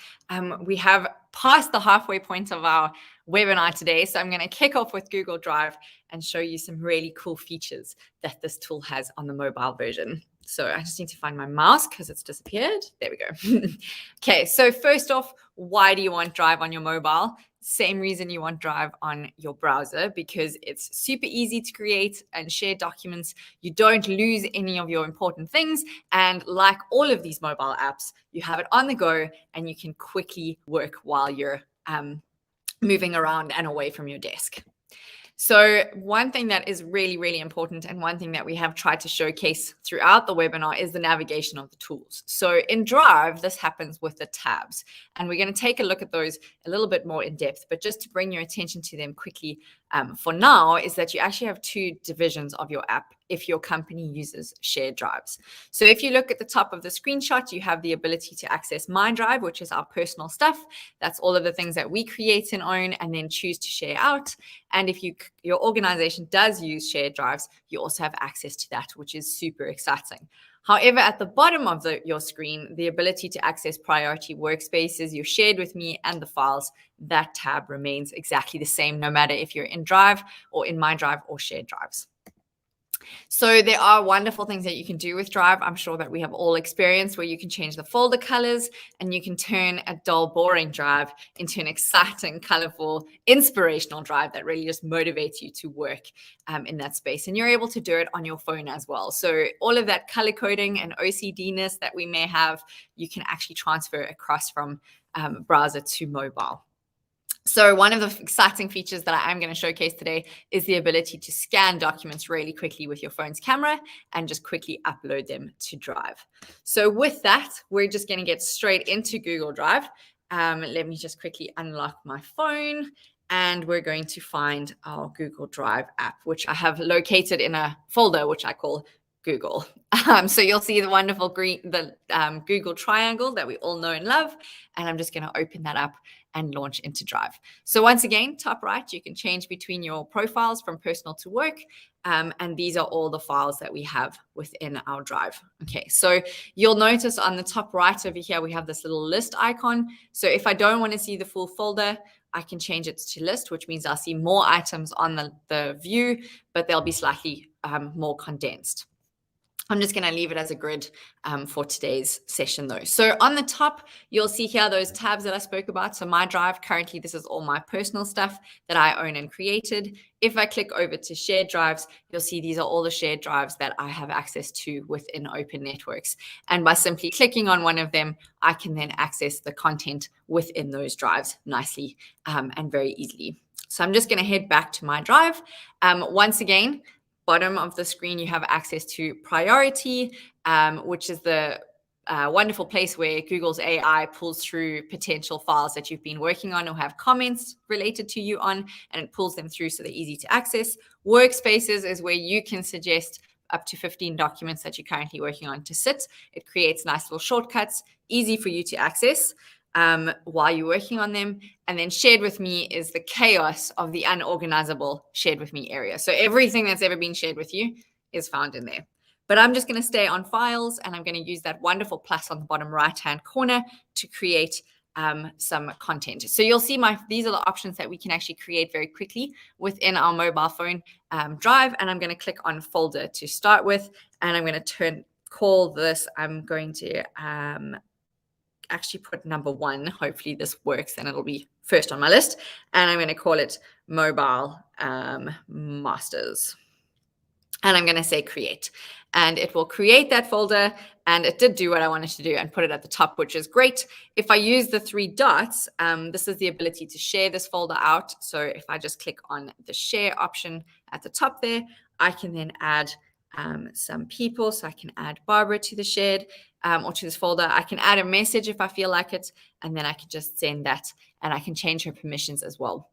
We have passed the halfway point of our webinar today, so I'm going to kick off with Google Drive and show you some really cool features that this tool has on the mobile version. So I just need to find my mouse because it's disappeared. There we go. Okay, so first off, why do you want Drive on your mobile? Same reason you want Drive on your browser, because it's super easy to create and share documents. You don't lose any of your important things. And like all of these mobile apps, you have it on the go and you can quickly work while you're moving around and away from your desk. So one thing that is really, really important, and one thing that we have tried to showcase throughout the webinar, is the navigation of the tools. So in Drive, this happens with the tabs, and we're going to take a look at those a little bit more in depth. But just to bring your attention to them quickly for now, is that you actually have two divisions of your app if your company uses shared drives. So if you look at the top of the screenshot, you have the ability to access My Drive, which is our personal stuff. That's all of the things that we create and own and then choose to share out. And if your organization does use shared drives, you also have access to that, which is super exciting. However, at the bottom of your screen, the ability to access priority workspaces, your shared with me, and the files, that tab remains exactly the same, no matter if you're in Drive or in My Drive or shared drives. So there are wonderful things that you can do with Drive. I'm sure that we have all experienced, where you can change the folder colors and you can turn a dull, boring drive into an exciting, colorful, inspirational drive that really just motivates you to work in that space. And you're able to do it on your phone as well. So all of that color coding and OCD-ness that we may have, you can actually transfer across from browser to mobile. So one of the exciting features that I am going to showcase today is the ability to scan documents really quickly with your phone's camera and just quickly upload them to Drive. So with that, we're just going to get straight into Google Drive. Let me just quickly unlock my phone, and we're going to find our Google Drive app, which I have located in a folder which I call Google. So you'll see the wonderful Google triangle that we all know and love. And I'm just going to open that up and launch into Drive. So once again, top right, you can change between your profiles from personal to work. And these are all the files that we have within our Drive. Okay, so you'll notice on the top right over here, we have this little list icon. So if I don't want to see the full folder, I can change it to list, which means I'll see more items on the view, but they'll be slightly more condensed. I'm just going to leave it as a grid for today's session though. So on the top, you'll see here those tabs that I spoke about. So my Drive, currently this is all my personal stuff that I own and created. If I click over to shared drives, you'll see these are all the shared drives that I have access to within Open Networks. And by simply clicking on one of them, I can then access the content within those drives nicely and very easily. So I'm just going to head back to my Drive. Once again, bottom of the screen, you have access to priority, which is the wonderful place where Google's AI pulls through potential files that you've been working on or have comments related to you on, and it pulls them through so they're easy to access. Workspaces is where you can suggest up to 15 documents that you're currently working on to sit. It creates nice little shortcuts, easy for you to access while you're working on them. And then shared with me is the chaos of the unorganizable shared with me area. So everything that's ever been shared with you is found in there. But I'm just going to stay on files, and I'm going to use that wonderful plus on the bottom right-hand corner to create some content. So you'll see these are the options that we can actually create very quickly within our mobile phone Drive. And I'm going to click on folder to start with, and I'm going to call this, I'm going to actually put number 1. Hopefully this works and it'll be first on my list. And I'm going to call it Mobile Masters. And I'm going to say create. And it will create that folder. And it did do what I wanted to do and put it at the top, which is great. If I use the 3 dots, this is the ability to share this folder out. So if I just click on the share option at the top there, I can then add some people. So I can add Barbara to the shared or to this folder. I can add a message if I feel like it, and then I can just send that, and I can change her permissions as well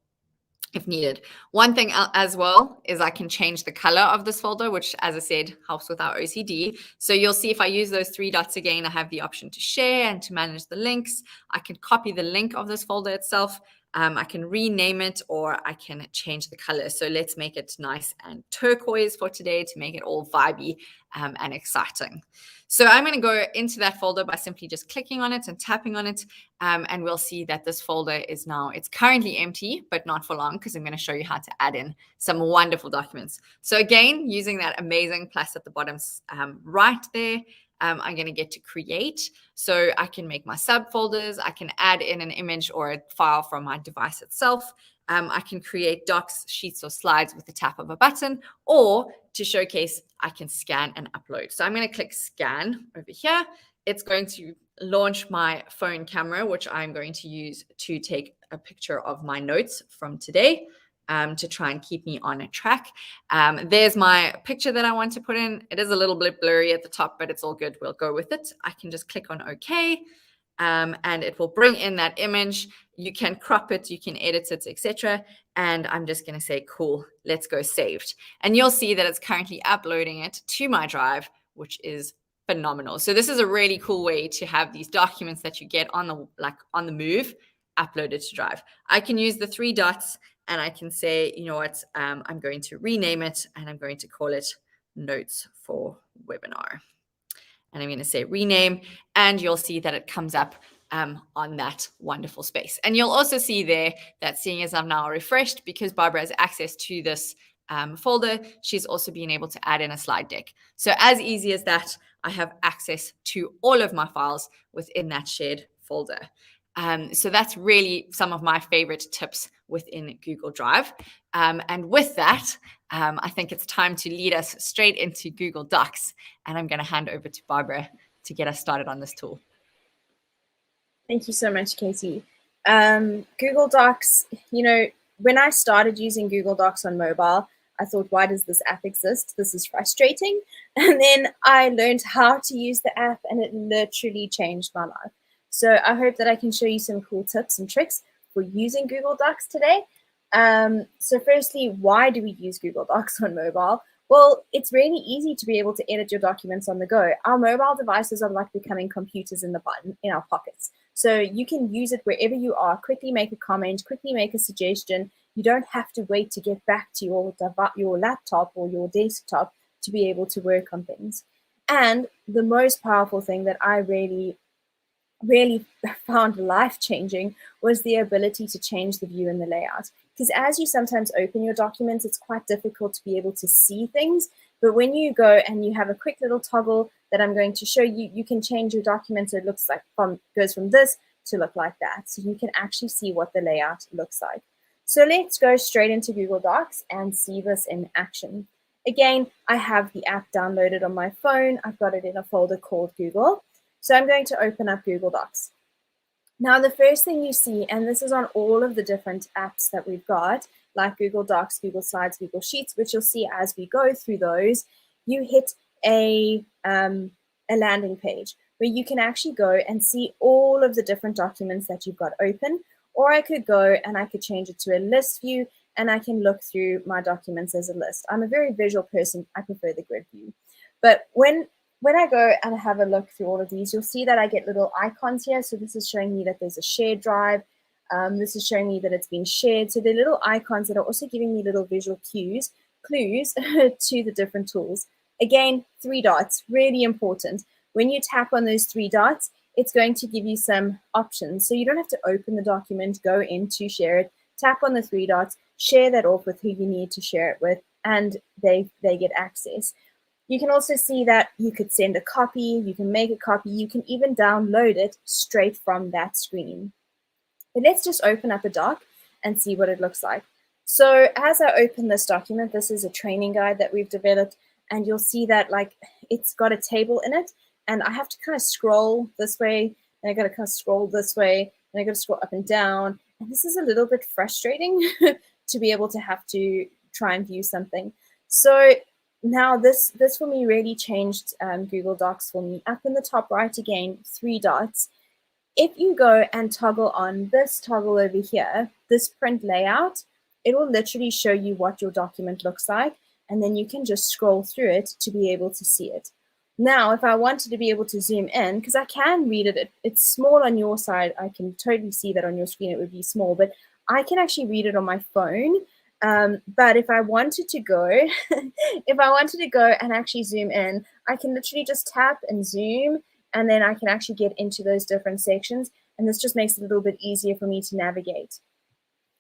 if needed. One thing as well is I can change the color of this folder, which, as I said, helps with our OCD. So you'll see if I use those 3 dots again, I have the option to share and to manage the links. I can copy the link of this folder itself. I can rename it, or I can change the color. So let's make it nice and turquoise for today to make it all vibey and exciting. So I'm going to go into that folder by simply just clicking on it and tapping on it. And we'll see that this folder is now, it's currently empty, but not for long, because I'm going to show you how to add in some wonderful documents. So again, using that amazing plus at the bottom right there, I'm going to get to create. So I can make my subfolders. I can add in an image or a file from my device itself. I can create docs, sheets, or slides with the tap of a button, or to showcase, I can scan and upload. So I'm going to click scan over here. It's going to launch my phone camera, which I'm going to use to take a picture of my notes from today. To try and keep me on a track. There's my picture that I want to put in. It is a little bit blurry at the top, but it's all good. We'll go with it. I can just click on OK, and it will bring in that image. You can crop it, you can edit it, etc. And I'm just going to say, cool, let's go saved. And you'll see that it's currently uploading it to my Drive, which is phenomenal. So this is a really cool way to have these documents that you get on the move uploaded to Drive. I can use the 3 dots, and I can say, you know what, I'm going to rename it, and I'm going to call it Notes for Webinar. And I'm going to say rename, and you'll see that it comes up on that wonderful space. And you'll also see there that, seeing as I've now refreshed, because Barbara has access to this folder, she's also been able to add in a slide deck. So as easy as that, I have access to all of my files within that shared folder. So that's really some of my favorite tips within Google Drive. And with that, I think it's time to lead us straight into Google Docs. And I'm going to hand over to Barbara to get us started on this tool. Thank you so much, Katie. Google Docs, you know, when I started using Google Docs on mobile, I thought, why does this app exist? This is frustrating. And then I learned how to use the app, and it literally changed my life. So I hope that I can show you some cool tips and tricks for using Google Docs today. So firstly, why do we use Google Docs on mobile? Well, it's really easy to be able to edit your documents on the go. Our mobile devices are like becoming computers in our pockets. So you can use it wherever you are, quickly make a comment, quickly make a suggestion. You don't have to wait to get back to your laptop or your desktop to be able to work on things. And the most powerful thing that I really found life-changing was the ability to change the view and the layout. Because as you sometimes open your documents, it's quite difficult to be able to see things. But when you go and you have a quick little toggle that I'm going to show you, you can change your document so it looks like goes from this to look like that. So you can actually see what the layout looks like. So let's go straight into Google Docs and see this in action. Again, I have the app downloaded on my phone. I've got it in a folder called Google. So I'm going to open up Google Docs. Now, the first thing you see, and this is on all of the different apps that we've got, like Google Docs, Google Slides, Google Sheets, which you'll see as we go through those, you hit a landing page where you can actually go and see all of the different documents that you've got open. Or I could go and I could change it to a list view, and I can look through my documents as a list. I'm a very visual person. I prefer the grid view. But when I go and have a look through all of these, you'll see that I get little icons here. So this is showing me that there's a shared drive. This is showing me that it's been shared. So they're little icons that are also giving me little visual clues to the different tools. Again, 3 dots, really important. When you tap on those 3 dots, it's going to give you some options. So you don't have to open the document, go in to share it, tap on the 3 dots, share that off with who you need to share it with, and they get access. You can also see that you could send a copy, you can make a copy, you can even download it straight from that screen. But let's just open up a doc and see what it looks like. So as I open this document, this is a training guide that we've developed, and you'll see that like it's got a table in it, and I have to kind of scroll this way, and I got to kind of scroll this way, and I got to scroll up and down. And this is a little bit frustrating to be able to have to try and view something. So now this for me really changed Google Docs for me. Up in the top right again, 3 dots. If you go and toggle on this toggle over here, this print layout, it will literally show you what your document looks like, and then you can just scroll through it to be able to see it. Now, if I wanted to be able to zoom in, because I can read it, it's small on your side. I can totally see that on your screen it would be small, but I can actually read it on my phone. But if I wanted to go, and actually zoom in, I can literally just tap and zoom, and then I can actually get into those different sections. And this just makes it a little bit easier for me to navigate,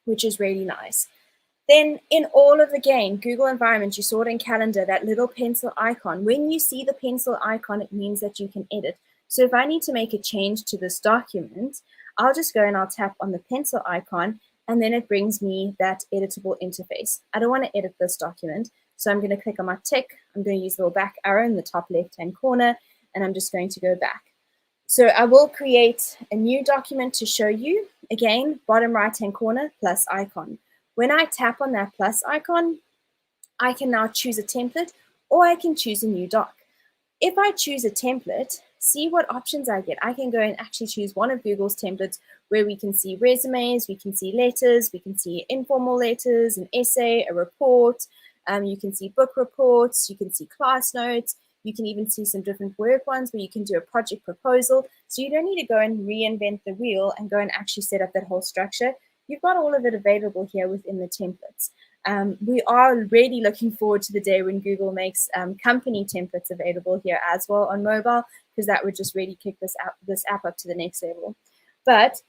which is really nice. Then in all of the Google environment, you saw it in calendar, that little pencil icon. When you see the pencil icon, it means that you can edit. So if I need to make a change to this document, I'll just go and I'll tap on the pencil icon, and then it brings me that editable interface. I don't want to edit this document, so I'm going to click on my tick. I'm going to use the little back arrow in the top left-hand corner, and I'm just going to go back. So I will create a new document to show you. Again, bottom right-hand corner, plus icon. When I tap on that plus icon, I can now choose a template, or I can choose a new doc. If I choose a template, see what options I get. I can go and actually choose one of Google's templates where we can see resumes, we can see letters, we can see informal letters, an essay, a report. You can see book reports, you can see class notes, you can even see some different work ones where you can do a project proposal. So you don't need to go and reinvent the wheel and go and actually set up that whole structure. You've got all of it available here within the templates. We are really looking forward to the day when Google makes company templates available here as well on mobile, because that would just really kick this app up to the next level. But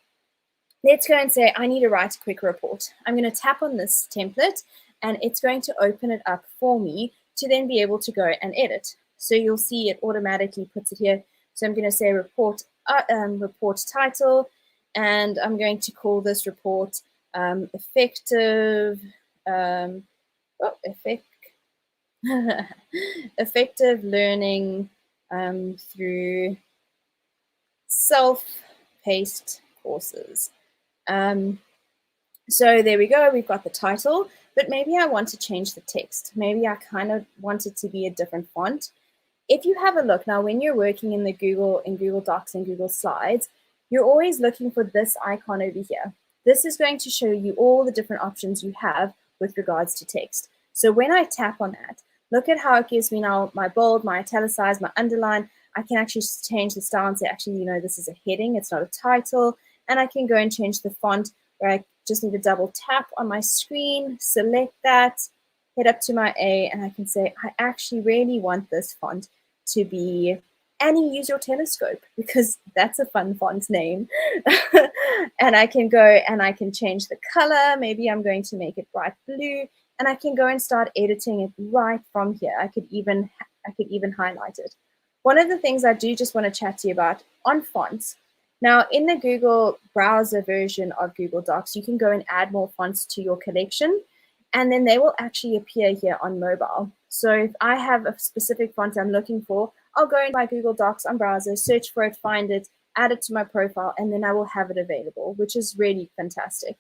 let's go and say I need to write a quick report. I'm going to tap on this template, and it's going to open it up for me to then be able to go and edit. So you'll see it automatically puts it here. So I'm going to say report title, and I'm going to call this report effective learning through self-paced courses. So there we go, we've got the title, but maybe I want to change the text. Maybe I kind of want it to be a different font. If you have a look now, when you're working in Google Docs and Google Slides, you're always looking for this icon over here. This is going to show you all the different options you have with regards to text. So when I tap on that, look at how it gives me now my bold, my italicized, my underline. I can actually change the style and say, actually, you know, this is a heading, it's not a title. And I can go and change the font where I just need to double tap on my screen, select that, head up to my A, and I can say, I actually really want this font to be Annie, use your telescope, because that's a fun font name. And I can go and I can change the color. Maybe I'm going to make it bright blue, and I can go and start editing it right from here. I could even highlight it. One of the things I do just want to chat to you about on fonts. Now, in the Google browser version of Google Docs, you can go and add more fonts to your collection, and then they will actually appear here on mobile. So if I have a specific font I'm looking for, I'll go into my Google Docs on browser, search for it, find it, add it to my profile, and then I will have it available, which is really fantastic.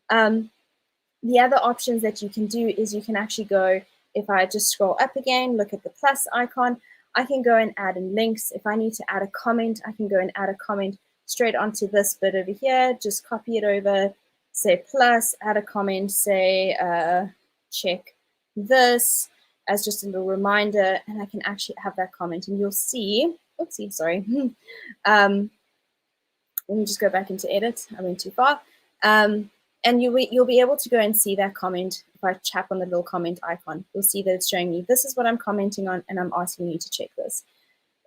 The other options that you can do is you can actually go, if I just scroll up again, look at the plus icon, I can go and add in links. If I need to add a comment, I can go and add a comment straight onto this bit over here, just copy it over, say plus, add a comment, say check this as just a little reminder, and I can actually have that comment, and you'll see, oopsie, sorry. Let me just go back into edit, I went too far. And you'll be able to go and see that comment. If I tap on the little comment icon, you'll see that it's showing me this is what I'm commenting on, and I'm asking you to check this.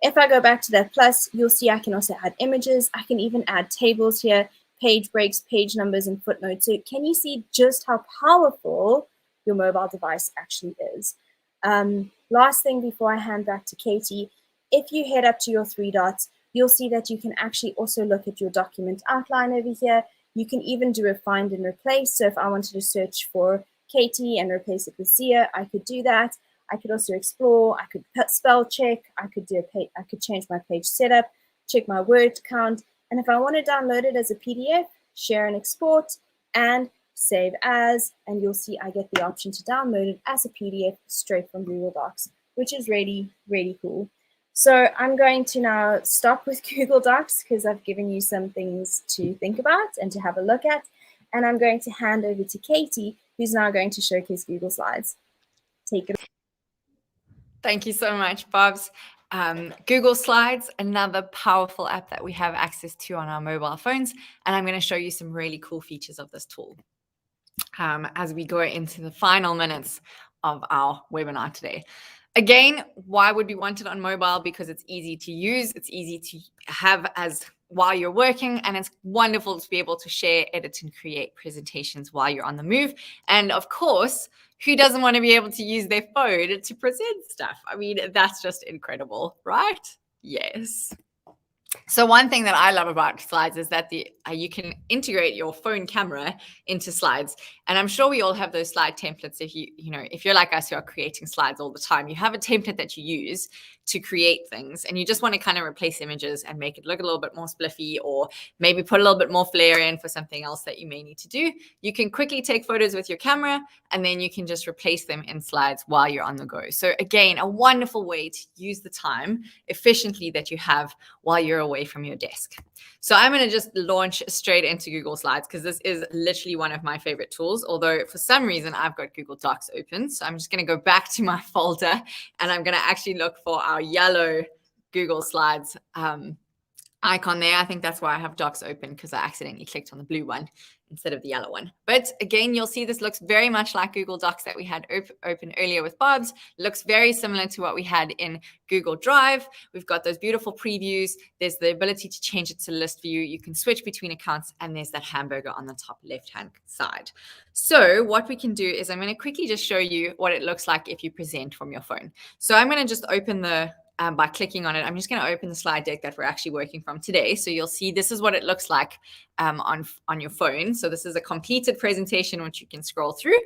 If I go back to that plus, you'll see I can also add images. I can even add tables here, page breaks, page numbers, and footnotes. So can you see just how powerful your mobile device actually is? Last thing before I hand back to Katie, if you head up to your three dots, you'll see that you can actually also look at your document outline over here. You can even do a find and replace. So if I wanted to search for Katie and replace it with Zia, I could do that. I could also explore. I could spell check. I could change my page setup, check my word count. And if I want to download it as a PDF, share and export, and save as, and you'll see I get the option to download it as a PDF straight from Google Docs, which is really, really cool. So I'm going to now stop with Google Docs because I've given you some things to think about and to have a look at. And I'm going to hand over to Katie, who's now going to showcase Google Slides. Take it. Thank you so much, Bobs. Google Slides, another powerful app that we have access to on our mobile phones. And I'm going to show you some really cool features of this tool as we go into the final minutes of our webinar today. Again, why would we want it on mobile? Because it's easy to use, it's easy to have as while you're working, and it's wonderful to be able to share, edit, and create presentations while you're on the move. And of course, who doesn't want to be able to use their phone to present stuff? I mean, that's just incredible, right? Yes. So one thing that I love about Slides is that you can integrate your phone camera into Slides. And I'm sure we all have those slide templates. If you're like us who are creating slides all the time, you have a template that you use to create things, and you just want to kind of replace images and make it look a little bit more spliffy, or maybe put a little bit more flair in for something else that you may need to do. You can quickly take photos with your camera, and then you can just replace them in Slides while you're on the go. So again, a wonderful way to use the time efficiently that you have while you're away from your desk. So I'm going to just launch straight into Google Slides because this is literally one of my favorite tools, although for some reason I've got Google Docs open. So I'm just going to go back to my folder, and I'm going to actually look for our yellow Google Slides icon there. I think that's why I have Docs open, because I accidentally clicked on the blue one instead of the yellow one. But again, you'll see this looks very much like Google Docs that we had open earlier with Bob's. Looks very similar to what we had in Google Drive. We've got those beautiful previews. There's the ability to change it to list view. You can switch between accounts, and there's that hamburger on the top left-hand side. So what we can do is I'm going to quickly just show you what it looks like if you present from your phone. So I'm going to just open by clicking on it, I'm just going to open the slide deck that we're actually working from today. So you'll see this is what it looks like on your phone. So this is a completed presentation, which you can scroll through,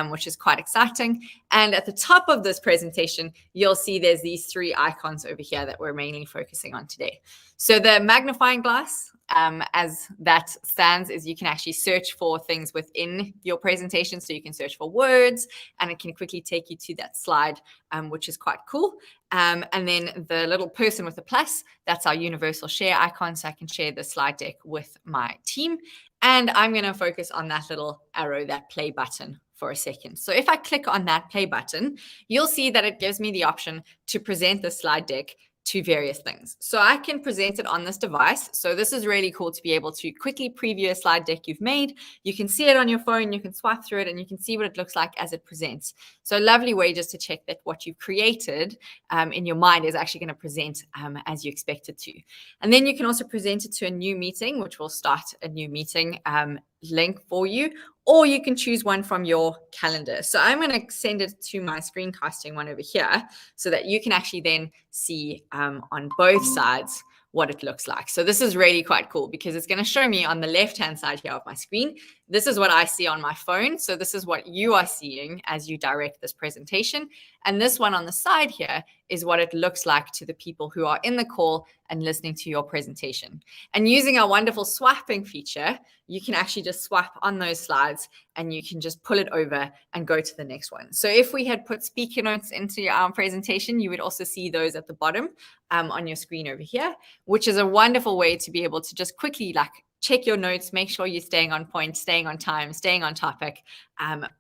which is quite exciting. And at the top of this presentation, you'll see there's these three icons over here that we're mainly focusing on today. So the magnifying glass, as that stands, is you can actually search for things within your presentation. So you can search for words, and it can quickly take you to that slide, which is quite cool. And then the little person with the plus, that's our universal share icon. So I can share the slide deck with my team. And I'm going to focus on that little arrow, that play button for a second. So if I click on that play button, you'll see that it gives me the option to present the slide deck to various things. So I can present it on this device. So this is really cool to be able to quickly preview a slide deck you've made. You can see it on your phone, you can swipe through it, and you can see what it looks like as it presents. So a lovely way just to check that what you've created in your mind is actually going to present as you expect it to. And then you can also present it to a new meeting, which will start a new meeting link for you, or you can choose one from your calendar. So I'm going to send it to my screencasting one over here so that you can actually then see on both sides what it looks like. So this is really quite cool because it's going to show me on the left-hand side here of my screen. This is what I see on my phone. So this is what you are seeing as you direct this presentation. And this one on the side here is what it looks like to the people who are in the call and listening to your presentation. And using our wonderful swiping feature, you can actually just swipe on those slides and you can just pull it over and go to the next one. So if we had put speaker notes into your presentation, you would also see those at the bottom on your screen over here, which is a wonderful way to be able to just quickly check your notes, make sure you're staying on point, staying on time, staying on topic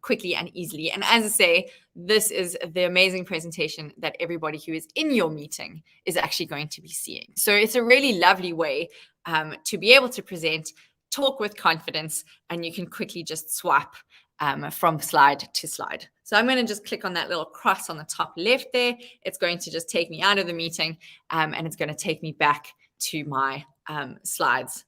quickly and easily. And as I say, this is the amazing presentation that everybody who is in your meeting is actually going to be seeing. So it's a really lovely way to be able to present, talk with confidence, and you can quickly just swipe from slide to slide. So I'm going to just click on that little cross on the top left there. It's going to just take me out of the meeting and it's going to take me back to my slides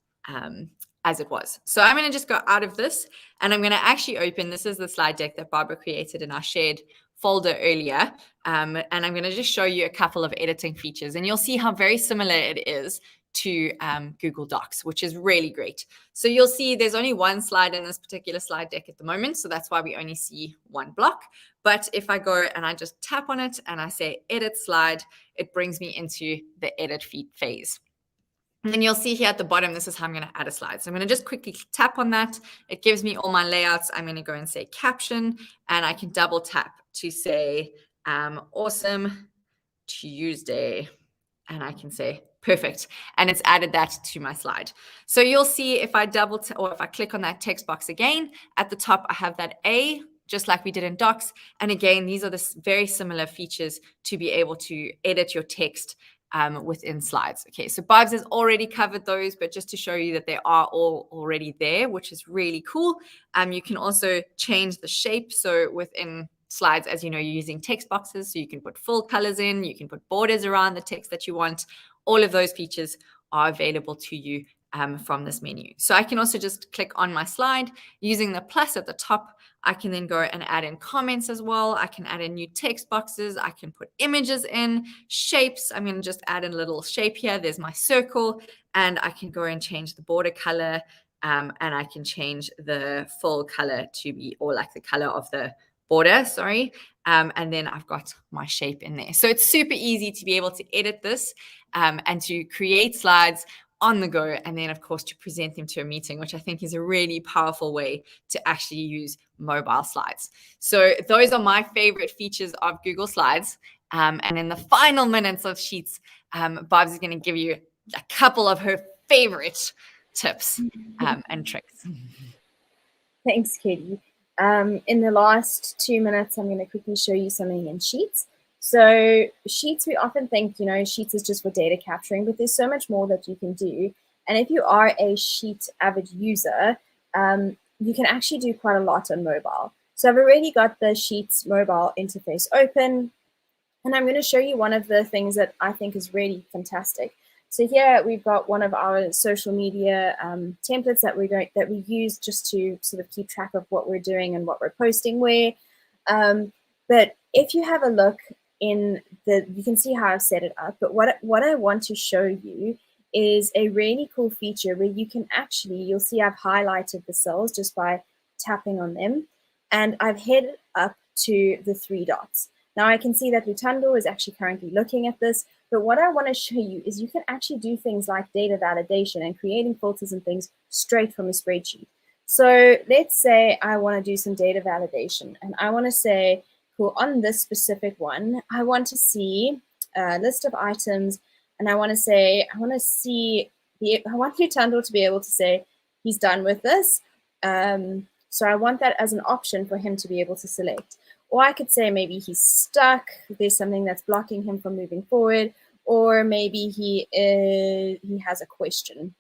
as it was. So I'm going to just go out of this and I'm going to actually open, this is the slide deck that Barbara created in our shared folder earlier. And I'm going to just show you a couple of editing features and you'll see how very similar it is to Google Docs, which is really great. So you'll see there's only one slide in this particular slide deck at the moment. So that's why we only see one block. But if I go and I just tap on it and I say edit slide, it brings me into the edit phase. And then you'll see here at the bottom, this is how I'm going to add a slide. So I'm going to just quickly tap on that. It gives me all my layouts. I'm going to go and say caption, and I can double tap to say awesome Tuesday. And I can say perfect. And it's added that to my slide. So you'll see if I or if I click on that text box again, at the top, I have that A, just like we did in Docs. And again, these are the very similar features to be able to edit your text within slides. Okay, so Barbs has already covered those, but just to show you that they are all already there, which is really cool. You can also change the shape. So within slides, as you know, you're using text boxes, so you can put full colors in, you can put borders around the text that you want. All of those features are available to you from this menu. So I can also just click on my slide using the plus at the top. I can then go and add in comments as well. I can add in new text boxes. I can put images in, shapes. I'm going to just add in a little shape here. There's my circle, and I can go and change the border color, and I can change the full color to be, or like the color of the border, sorry. And then I've got my shape in there. So it's super easy to be able to edit this and to create slides on the go, and then of course to present them to a meeting, which I think is a really powerful way to actually use mobile slides. So those are my favorite features of Google Slides. And in the final minutes of Sheets, Barb's is going to give you a couple of her favorite tips and tricks. Thanks, Katie. In the last 2 minutes, I'm going to quickly show you something in Sheets. So Sheets, we often think, Sheets is just for data capturing, but there's so much more that you can do. And if you are a Sheet avid user, you can actually do quite a lot on mobile. So I've already got the Sheets mobile interface open, and I'm going to show you one of the things that I think is really fantastic. So here we've got one of our social media templates that we use just to sort of keep track of what we're doing and what we're posting where. But if you have a look in you can see how I've set it up. But what I want to show you is a really cool feature where you can actually, you'll see I've highlighted the cells just by tapping on them, and I've headed up to the 3 dots. Now I can see that Lutando is actually currently looking at this, but what I want to show you is you can actually do things like data validation and creating filters and things straight from a spreadsheet. So let's say I want to do some data validation, and I want to say, cool, on this specific one, I want to see a list of items, and I want to say, I want Lutando to be able to say he's done with this. So I want that as an option for him to be able to select. Or I could say maybe he's stuck, there's something that's blocking him from moving forward, or maybe he has a question.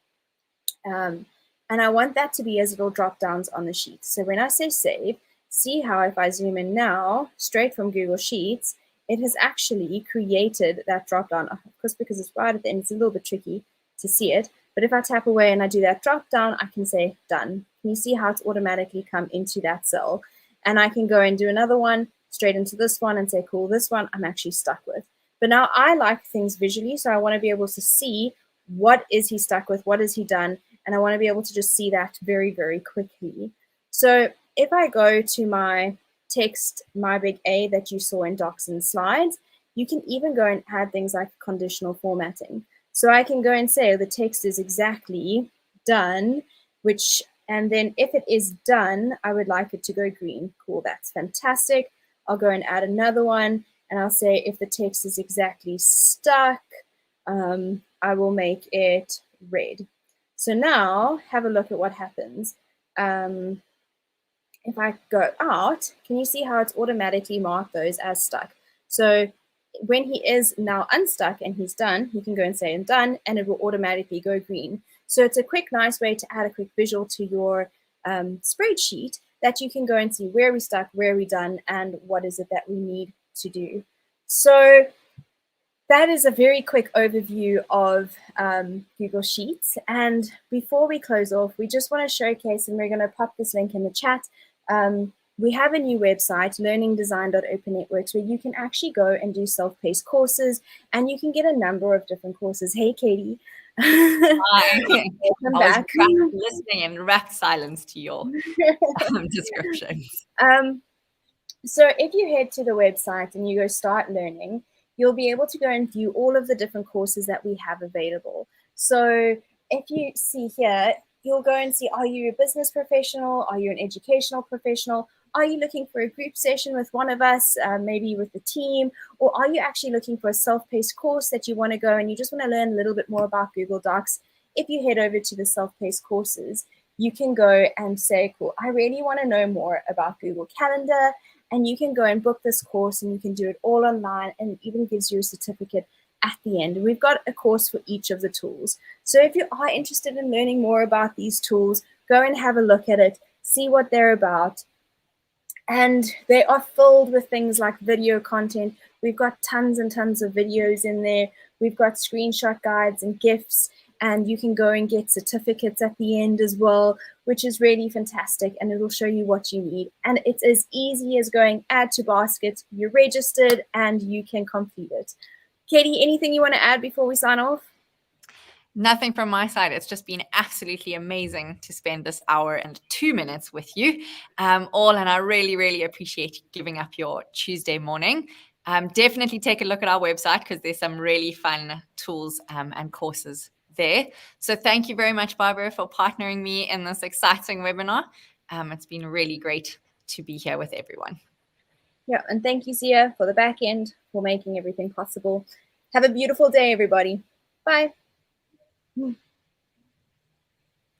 And I want that to be as little drop downs on the sheet. So when I say save, see how if I zoom in now, straight from Google Sheets, it has actually created that drop down. Of course, because it's right at the end, it's a little bit tricky to see it. But if I tap away and I do that drop down, I can say done. Can you see how it's automatically come into that cell? And I can go and do another one straight into this one and say, cool, this one I'm actually stuck with. But now I like things visually, so I want to be able to see what is he stuck with, what has he done, and I want to be able to just see that very, very quickly. So if I go to my text, my big A that you saw in Docs and Slides, you can even go and add things like conditional formatting. So I can go and say, oh, the text is exactly done, and then if it is done, I would like it to go green. Cool, that's fantastic. I'll go and add another one, and I'll say if the text is exactly stuck, I will make it red. So now have a look at what happens. If I go out, can you see how it's automatically marked those as stuck? So when he is now unstuck and he's done, you can go and say I'm done, and it will automatically go green. So it's a quick, nice way to add a quick visual to your spreadsheet that you can go and see where we stuck, where we done, and what is it that we need to do. So that is a very quick overview of Google Sheets. And before we close off, we just want to showcase, and we're going to pop this link in the chat. We have a new website, learningdesign.opennetworks, where you can actually go and do self-paced courses, and you can get a number of different courses. Hey, Katie. Hi. Welcome I back. was listening in rapt silence to your descriptions. So if you head to the website and you go start learning, you'll be able to go and view all of the different courses that we have available. So if you see here, you'll go and see, are you a business professional? Are you an educational professional? Are you looking for a group session with one of us, maybe with the team? Or are you actually looking for a self-paced course that you want to go and you just want to learn a little bit more about Google Docs? If you head over to the self-paced courses, you can go and say, cool, I really want to know more about Google Calendar. And you can go and book this course, and you can do it all online, and it even gives you a certificate at the end. We've got a course for each of the tools. So if you are interested in learning more about these tools, go and have a look at it, see what they're about. And they are filled with things like video content. We've got tons and tons of videos in there. We've got screenshot guides and GIFs, and you can go and get certificates at the end as well, which is really fantastic, and it'll show you what you need. And it's as easy as going add to basket, you're registered, and you can complete it. Katie, anything you want to add before we sign off? Nothing from my side. It's just been absolutely amazing to spend this hour and 2 minutes with you all, and I really, really appreciate you giving up your Tuesday morning. Definitely take a look at our website, because there's some really fun tools and courses there. So thank you very much, Barbara, for partnering me in this exciting webinar. It's been really great to be here with everyone. Yeah, and thank you, Sia, for the back end, for making everything possible. Have a beautiful day, everybody. Bye.